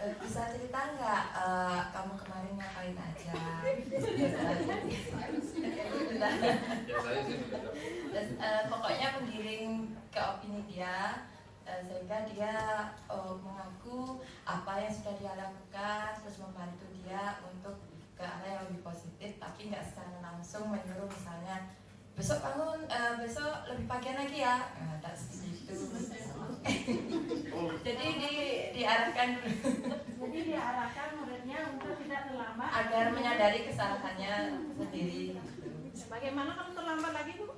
Bisa cerita nggak kamu kemarin ngapain aja? Dan, pokoknya menggiring ke opini dia, sehingga dia mengaku apa yang sudah dia lakukan, terus membantu dia untuk ke arah yang lebih positif, tapi nggak secara langsung menyuruh misalnya besok bangun, besok lebih pagi lagi ya, tak seperti itu. Jadi diarahkan dulu. Jadi diarahkan muridnya untuk tidak terlambat agar menyadari kesalahannya sendiri. Bagaimana kalau terlambat lagi Bu?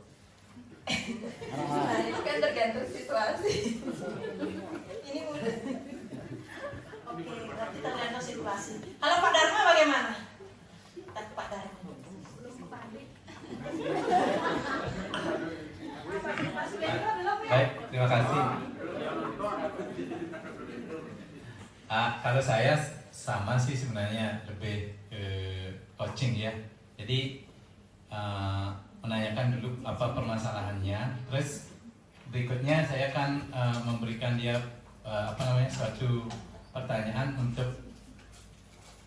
Nah, itu kan tergantung situasi. Ini mudah. Oke, berarti tergantung situasi. Halo Pak Dharma bagaimana? Pak Dharma. Baik, terima kasih. Kalau saya sama sih sebenarnya lebih coaching ya. Jadi menanyakan dulu apa permasalahannya, terus berikutnya saya akan memberikan dia suatu pertanyaan untuk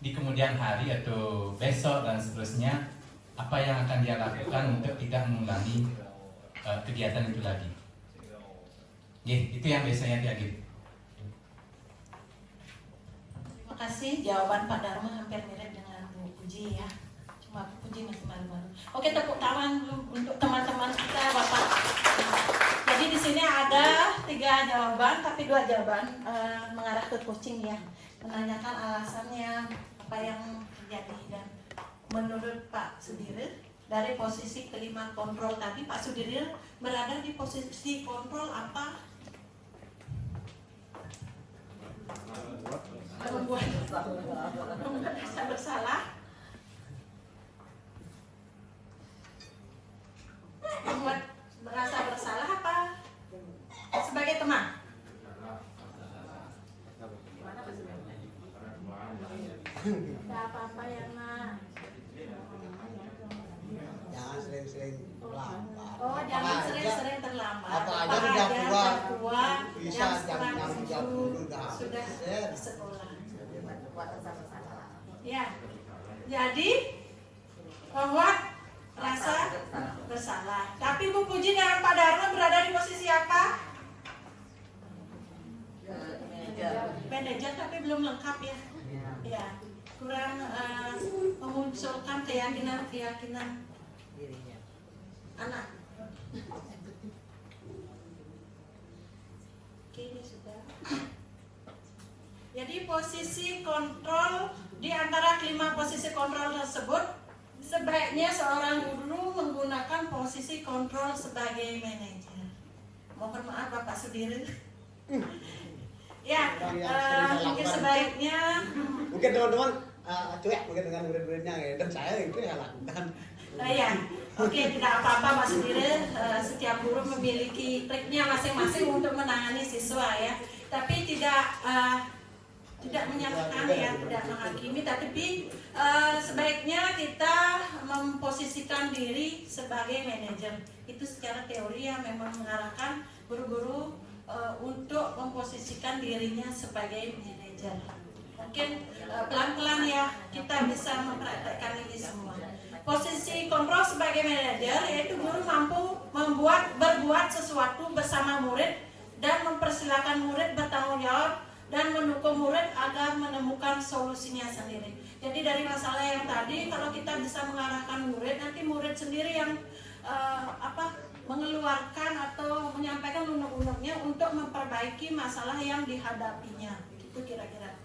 di kemudian hari atau besok dan seterusnya apa yang akan dia lakukan untuk tidak mengulangi kegiatan itu lagi. Itu yang biasanya diagih. Terima kasih, jawaban Pak Dharma hampir mirip dengan Bu Puji ya. Cuma Bu Puji masih malu-malu. Oke, tepuk tangan dulu untuk teman-teman kita Bapak. Jadi di sini ada 3 jawaban, tapi 2 jawaban mengarah ke coaching ya. Menanyakan alasannya apa yang terjadi dan menurut Pak Sudirman dari posisi kelima kontrol tadi, Pak Sudirman berada di posisi kontrol apa? Membuat rasa bersalah. terlambat. Apa Bapak aja sudah aja tua. tua, Bisa jam jam setengah 6.30 tujuh udah sudah absen. di sekolah. Ya, jadi membuat rasa bersalah. Tapi Bu Puji dan Pak Darno berada di posisi apa? Manajer, tapi belum lengkap ya. Ya, kurang memunculkan keyakinan anak. Oke, ini sudah. Jadi posisi kontrol di antara kelima posisi kontrol tersebut, sebaiknya seorang guru menggunakan posisi kontrol sebagai manajer. Mohon maaf Bapak Sudirman. Ya, mungkin sebaiknya Mungkin teman-teman cuek mungkin dengan murid-muridnya ya. Dan saya itu ya lakukan. ya, oke, tidak apa-apa Mas Sudirman. Setiap guru memiliki triknya masing-masing untuk menangani siswa ya. Tapi tidak menyalahkan ya, tidak menghakimi, tapi sebaiknya kita memposisikan diri sebagai manajer. Itu secara teori yang memang mengarahkan guru-guru untuk memposisikan dirinya sebagai manajer. Mungkin pelan-pelan ya kita bisa mempraktekkan ini semua. Posisi kontrol sebagai manajer yaitu guru mampu berbuat sesuatu bersama murid dan mempersilahkan murid bertanggung jawab dan mendukung murid agar menemukan solusinya sendiri. Jadi dari masalah yang tadi, kalau kita bisa mengarahkan murid, nanti murid sendiri yang mengeluarkan atau menyampaikan unek-uneknya untuk memperbaiki masalah yang dihadapinya. Itu kira-kira.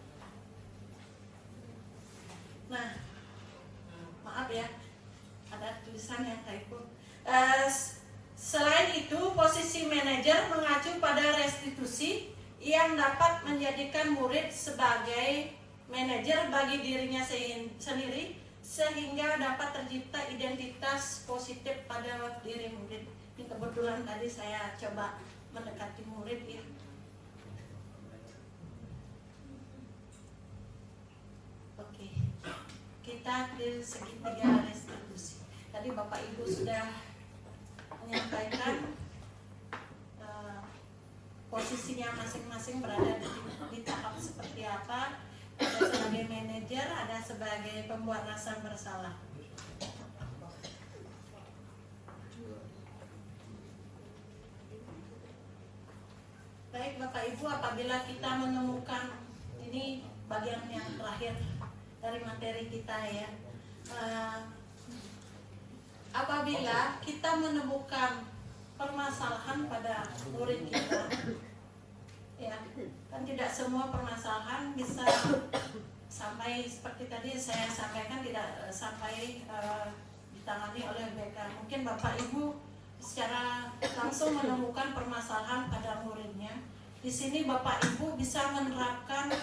Nah, maaf ya, ada tulisan yang typo. Selain itu, posisi manajer mengacu pada restitusi yang dapat menjadikan murid sebagai manajer bagi dirinya sendiri sehingga dapat tercipta identitas positif pada diri murid. Ini kebetulan tadi saya coba mendekati murid ya. Oke, kita ke segitiga restitusi. Tadi Bapak Ibu sudah menyampaikan posisinya masing-masing berada di tahap seperti apa. Ada sebagai manajer, ada sebagai pembuat rasa bersalah. Baik Bapak Ibu, apabila kita menemukan, ini bagian yang terakhir dari materi kita ya, apabila kita menemukan permasalahan pada murid kita, ya kan tidak semua permasalahan bisa sampai seperti tadi saya sampaikan, tidak sampai ditangani oleh BK. Mungkin Bapak Ibu secara langsung menemukan permasalahan pada muridnya. Di sini Bapak Ibu bisa menerapkan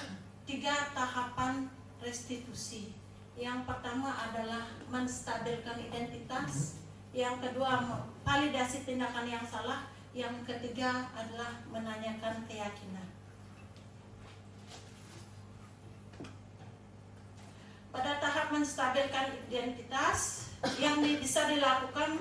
3 tahapan restitusi. Yang pertama adalah menstabilkan identitas, yang kedua validasi tindakan yang salah, yang ketiga adalah menanyakan keyakinan. Pada tahap menstabilkan identitas yang bisa dilakukan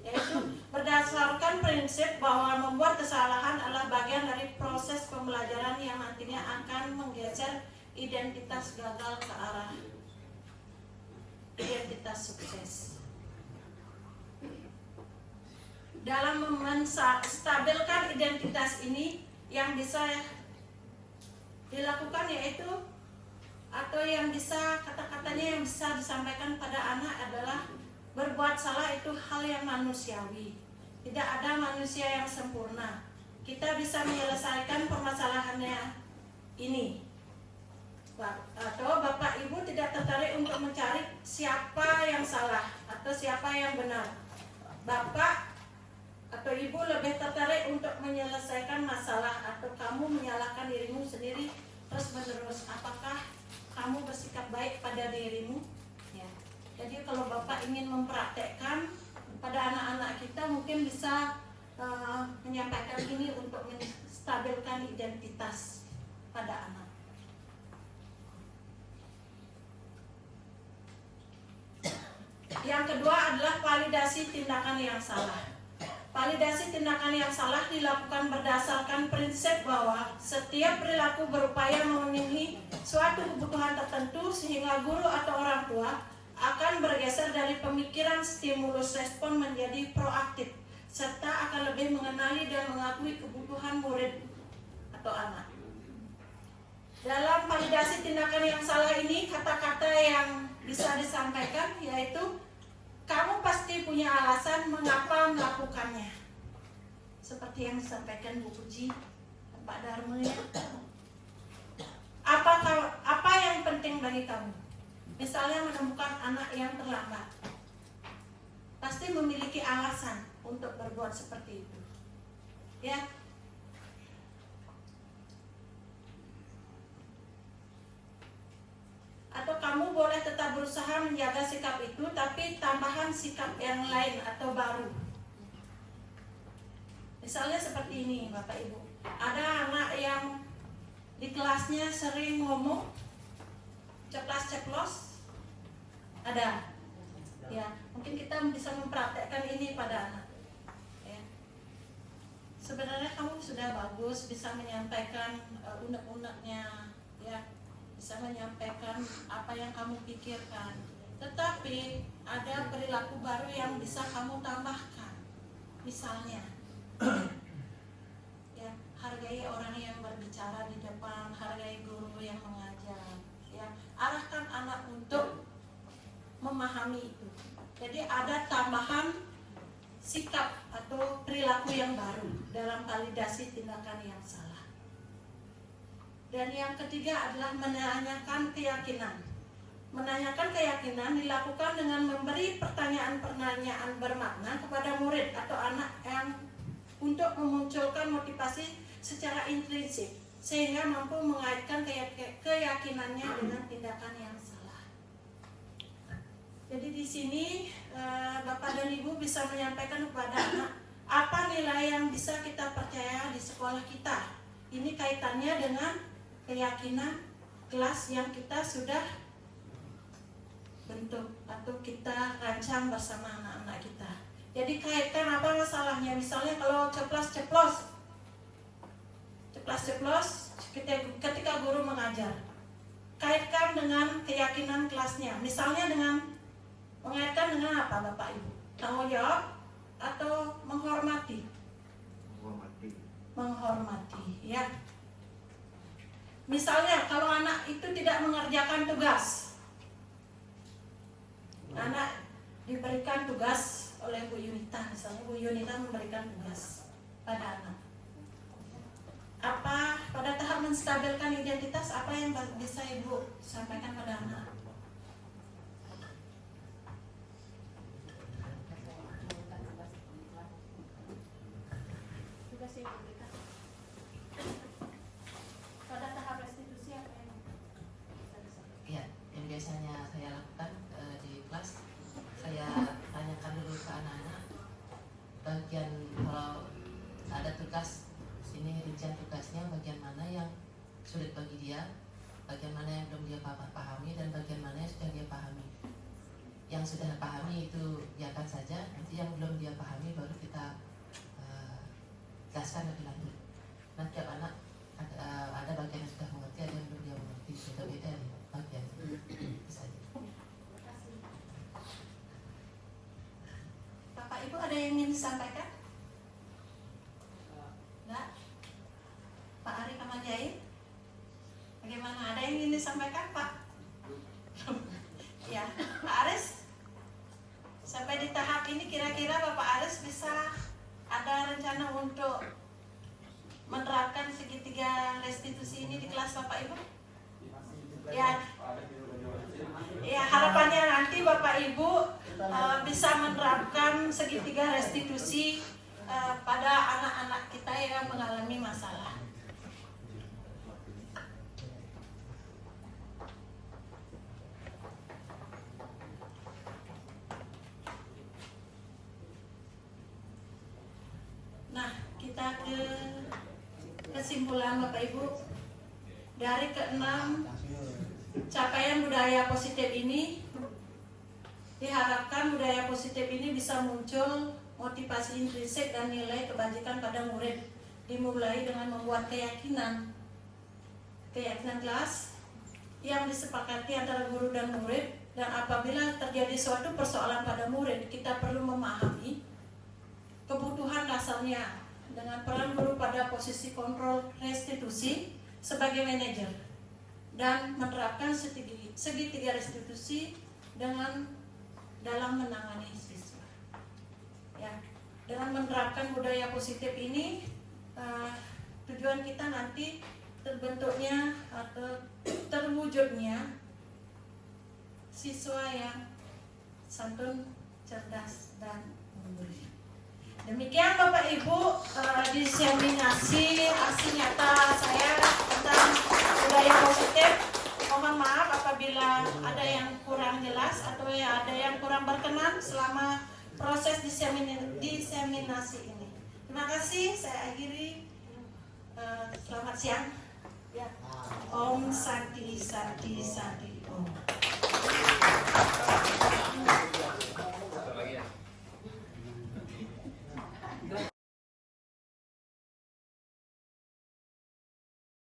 yaitu berdasarkan prinsip bahwa membuat kesalahan adalah bagian dari proses pembelajaran yang nantinya akan menggeser identitas gagal ke arah identitas sukses. Dalam menstabilkan identitas ini yang bisa dilakukan yaitu atau yang bisa kata-katanya yang bisa disampaikan pada anak adalah berbuat salah itu hal yang manusiawi. Tidak ada manusia yang sempurna. Kita bisa menyelesaikan permasalahannya ini. Atau Bapak Ibu tidak tertarik untuk mencari siapa yang salah atau siapa yang benar. Bapak atau Ibu lebih tertarik untuk menyelesaikan masalah atau kamu menyalahkan dirimu sendiri terus menerus. Apakah kamu bersikap baik pada dirimu? Ya. Jadi kalau Bapak ingin mempraktekkan pada anak-anak kita, mungkin bisa menyampaikan ini untuk menstabilkan identitas pada anak. Yang kedua adalah validasi tindakan yang salah. Validasi tindakan yang salah dilakukan berdasarkan prinsip bahwa setiap perilaku berupaya memenuhi suatu kebutuhan tertentu sehingga guru atau orang tua akan bergeser dari pemikiran stimulus respon menjadi proaktif serta akan lebih mengenali dan mengakui kebutuhan murid atau anak. Dalam validasi tindakan yang salah ini, kata-kata yang bisa disampaikan yaitu kamu pasti punya alasan mengapa melakukannya. Seperti yang disampaikan Bu Puji, Pak Dharma ya. Apa yang penting bagi kamu? Misalnya menemukan anak yang terlambat. Pasti memiliki alasan untuk berbuat seperti itu. Ya. Atau kamu boleh tetap berusaha menjaga sikap itu, tapi tambahan sikap yang lain atau baru. Misalnya seperti ini, Bapak Ibu. Ada anak yang di kelasnya sering ngomong, ceplas-ceplos. Ada. Ya, mungkin kita bisa mempraktekkan ini pada anak. Ya. Sebenarnya kamu sudah bagus, bisa menyampaikan unek-uneknya, ya. Bisa menyampaikan apa yang kamu pikirkan, tetapi ada perilaku baru yang bisa kamu tambahkan. Misalnya, ya, hargai orang yang berbicara di depan, hargai guru yang mengajar, ya, arahkan anak untuk memahami itu. Jadi ada tambahan sikap atau perilaku yang baru dalam validasi tindakan yang salah. Dan yang ketiga adalah menanyakan keyakinan. Menanyakan keyakinan dilakukan dengan memberi pertanyaan-pertanyaan bermakna kepada murid atau anak yang untuk memunculkan motivasi secara intrinsik sehingga mampu mengaitkan keyakinannya dengan tindakan yang salah. Jadi di sini Bapak dan Ibu bisa menyampaikan kepada anak apa nilai yang bisa kita percaya di sekolah kita. Ini kaitannya dengan keyakinan kelas yang kita sudah bentuk atau kita rancang bersama anak-anak kita. Jadi kaitkan apa masalahnya. Misalnya kalau ceplas-ceplos ketika guru mengajar, kaitkan dengan keyakinan kelasnya. Misalnya dengan mengaitkan dengan apa Bapak Ibu? Tanggung jawab atau menghormati? Menghormati, ya. Misalnya kalau anak itu tidak mengerjakan tugas, anak diberikan tugas oleh Bu Yunita, misalnya Bu Yunita memberikan tugas pada anak. Apa pada tahap menstabilkan identitas, apa yang bisa Ibu sampaikan pada anak? Tugas yang diberikan. Pada tahap restitusi apa yang bisa disampaikan? Ya, yang biasanya saya lakukan di kelas, saya tanyakan dulu ke anak-anak bagian kalau ada tugas ini rincian tugasnya bagian mana yang sulit bagi dia, bagian mana yang belum dia pahami dan bagian mana yang sudah dia pahami. Yang sudah pahami itu biarkan saja, nanti yang belum dia pahami baru kita jelaskan lebih lanjut. Nah, tiap anak ada bagian yang sudah mengerti, ada yang belum dia mengerti, beda-beda bagian. Bapak Ibu ada yang ingin disampaikan? Enggak? Pak Ari Kamajai? Bagaimana? Ada yang ingin disampaikan Pak? Ya, Pak Aris? Sampai di tahap ini kira-kira Bapak Aris bisa ada rencana untuk menerapkan segitiga restitusi ini di kelas Bapak Ibu? Ya, harapannya nanti Bapak Ibu bisa menerapkan segitiga restitusi pada anak-anak kita yang mengalami masalah. Nah, kita ke kesimpulan Bapak Ibu. Dari keenam capaian budaya positif ini, diharapkan budaya positif ini bisa muncul motivasi intrinsik dan nilai kebajikan pada murid dimulai dengan membuat keyakinan kelas yang disepakati antara guru dan murid, dan apabila terjadi suatu persoalan pada murid, kita perlu memahami kebutuhan dasarnya dengan peran guru pada posisi kontrol restitusi sebagai manajer dan menerapkan segitiga restitusi dalam menangani siswa. Ya, dengan menerapkan budaya positif ini, tujuan kita nanti terbentuknya atau terwujudnya siswa yang santun, cerdas, dan mandiri. Demikian Bapak Ibu, diseminasi aksi nyata saya tentang budaya positif. Mohon maaf apabila ada yang kurang jelas atau ada yang kurang berkenan selama proses diseminasi ini. Terima kasih, saya akhiri. Selamat siang. Ya. Om Santi Santi Santi Om.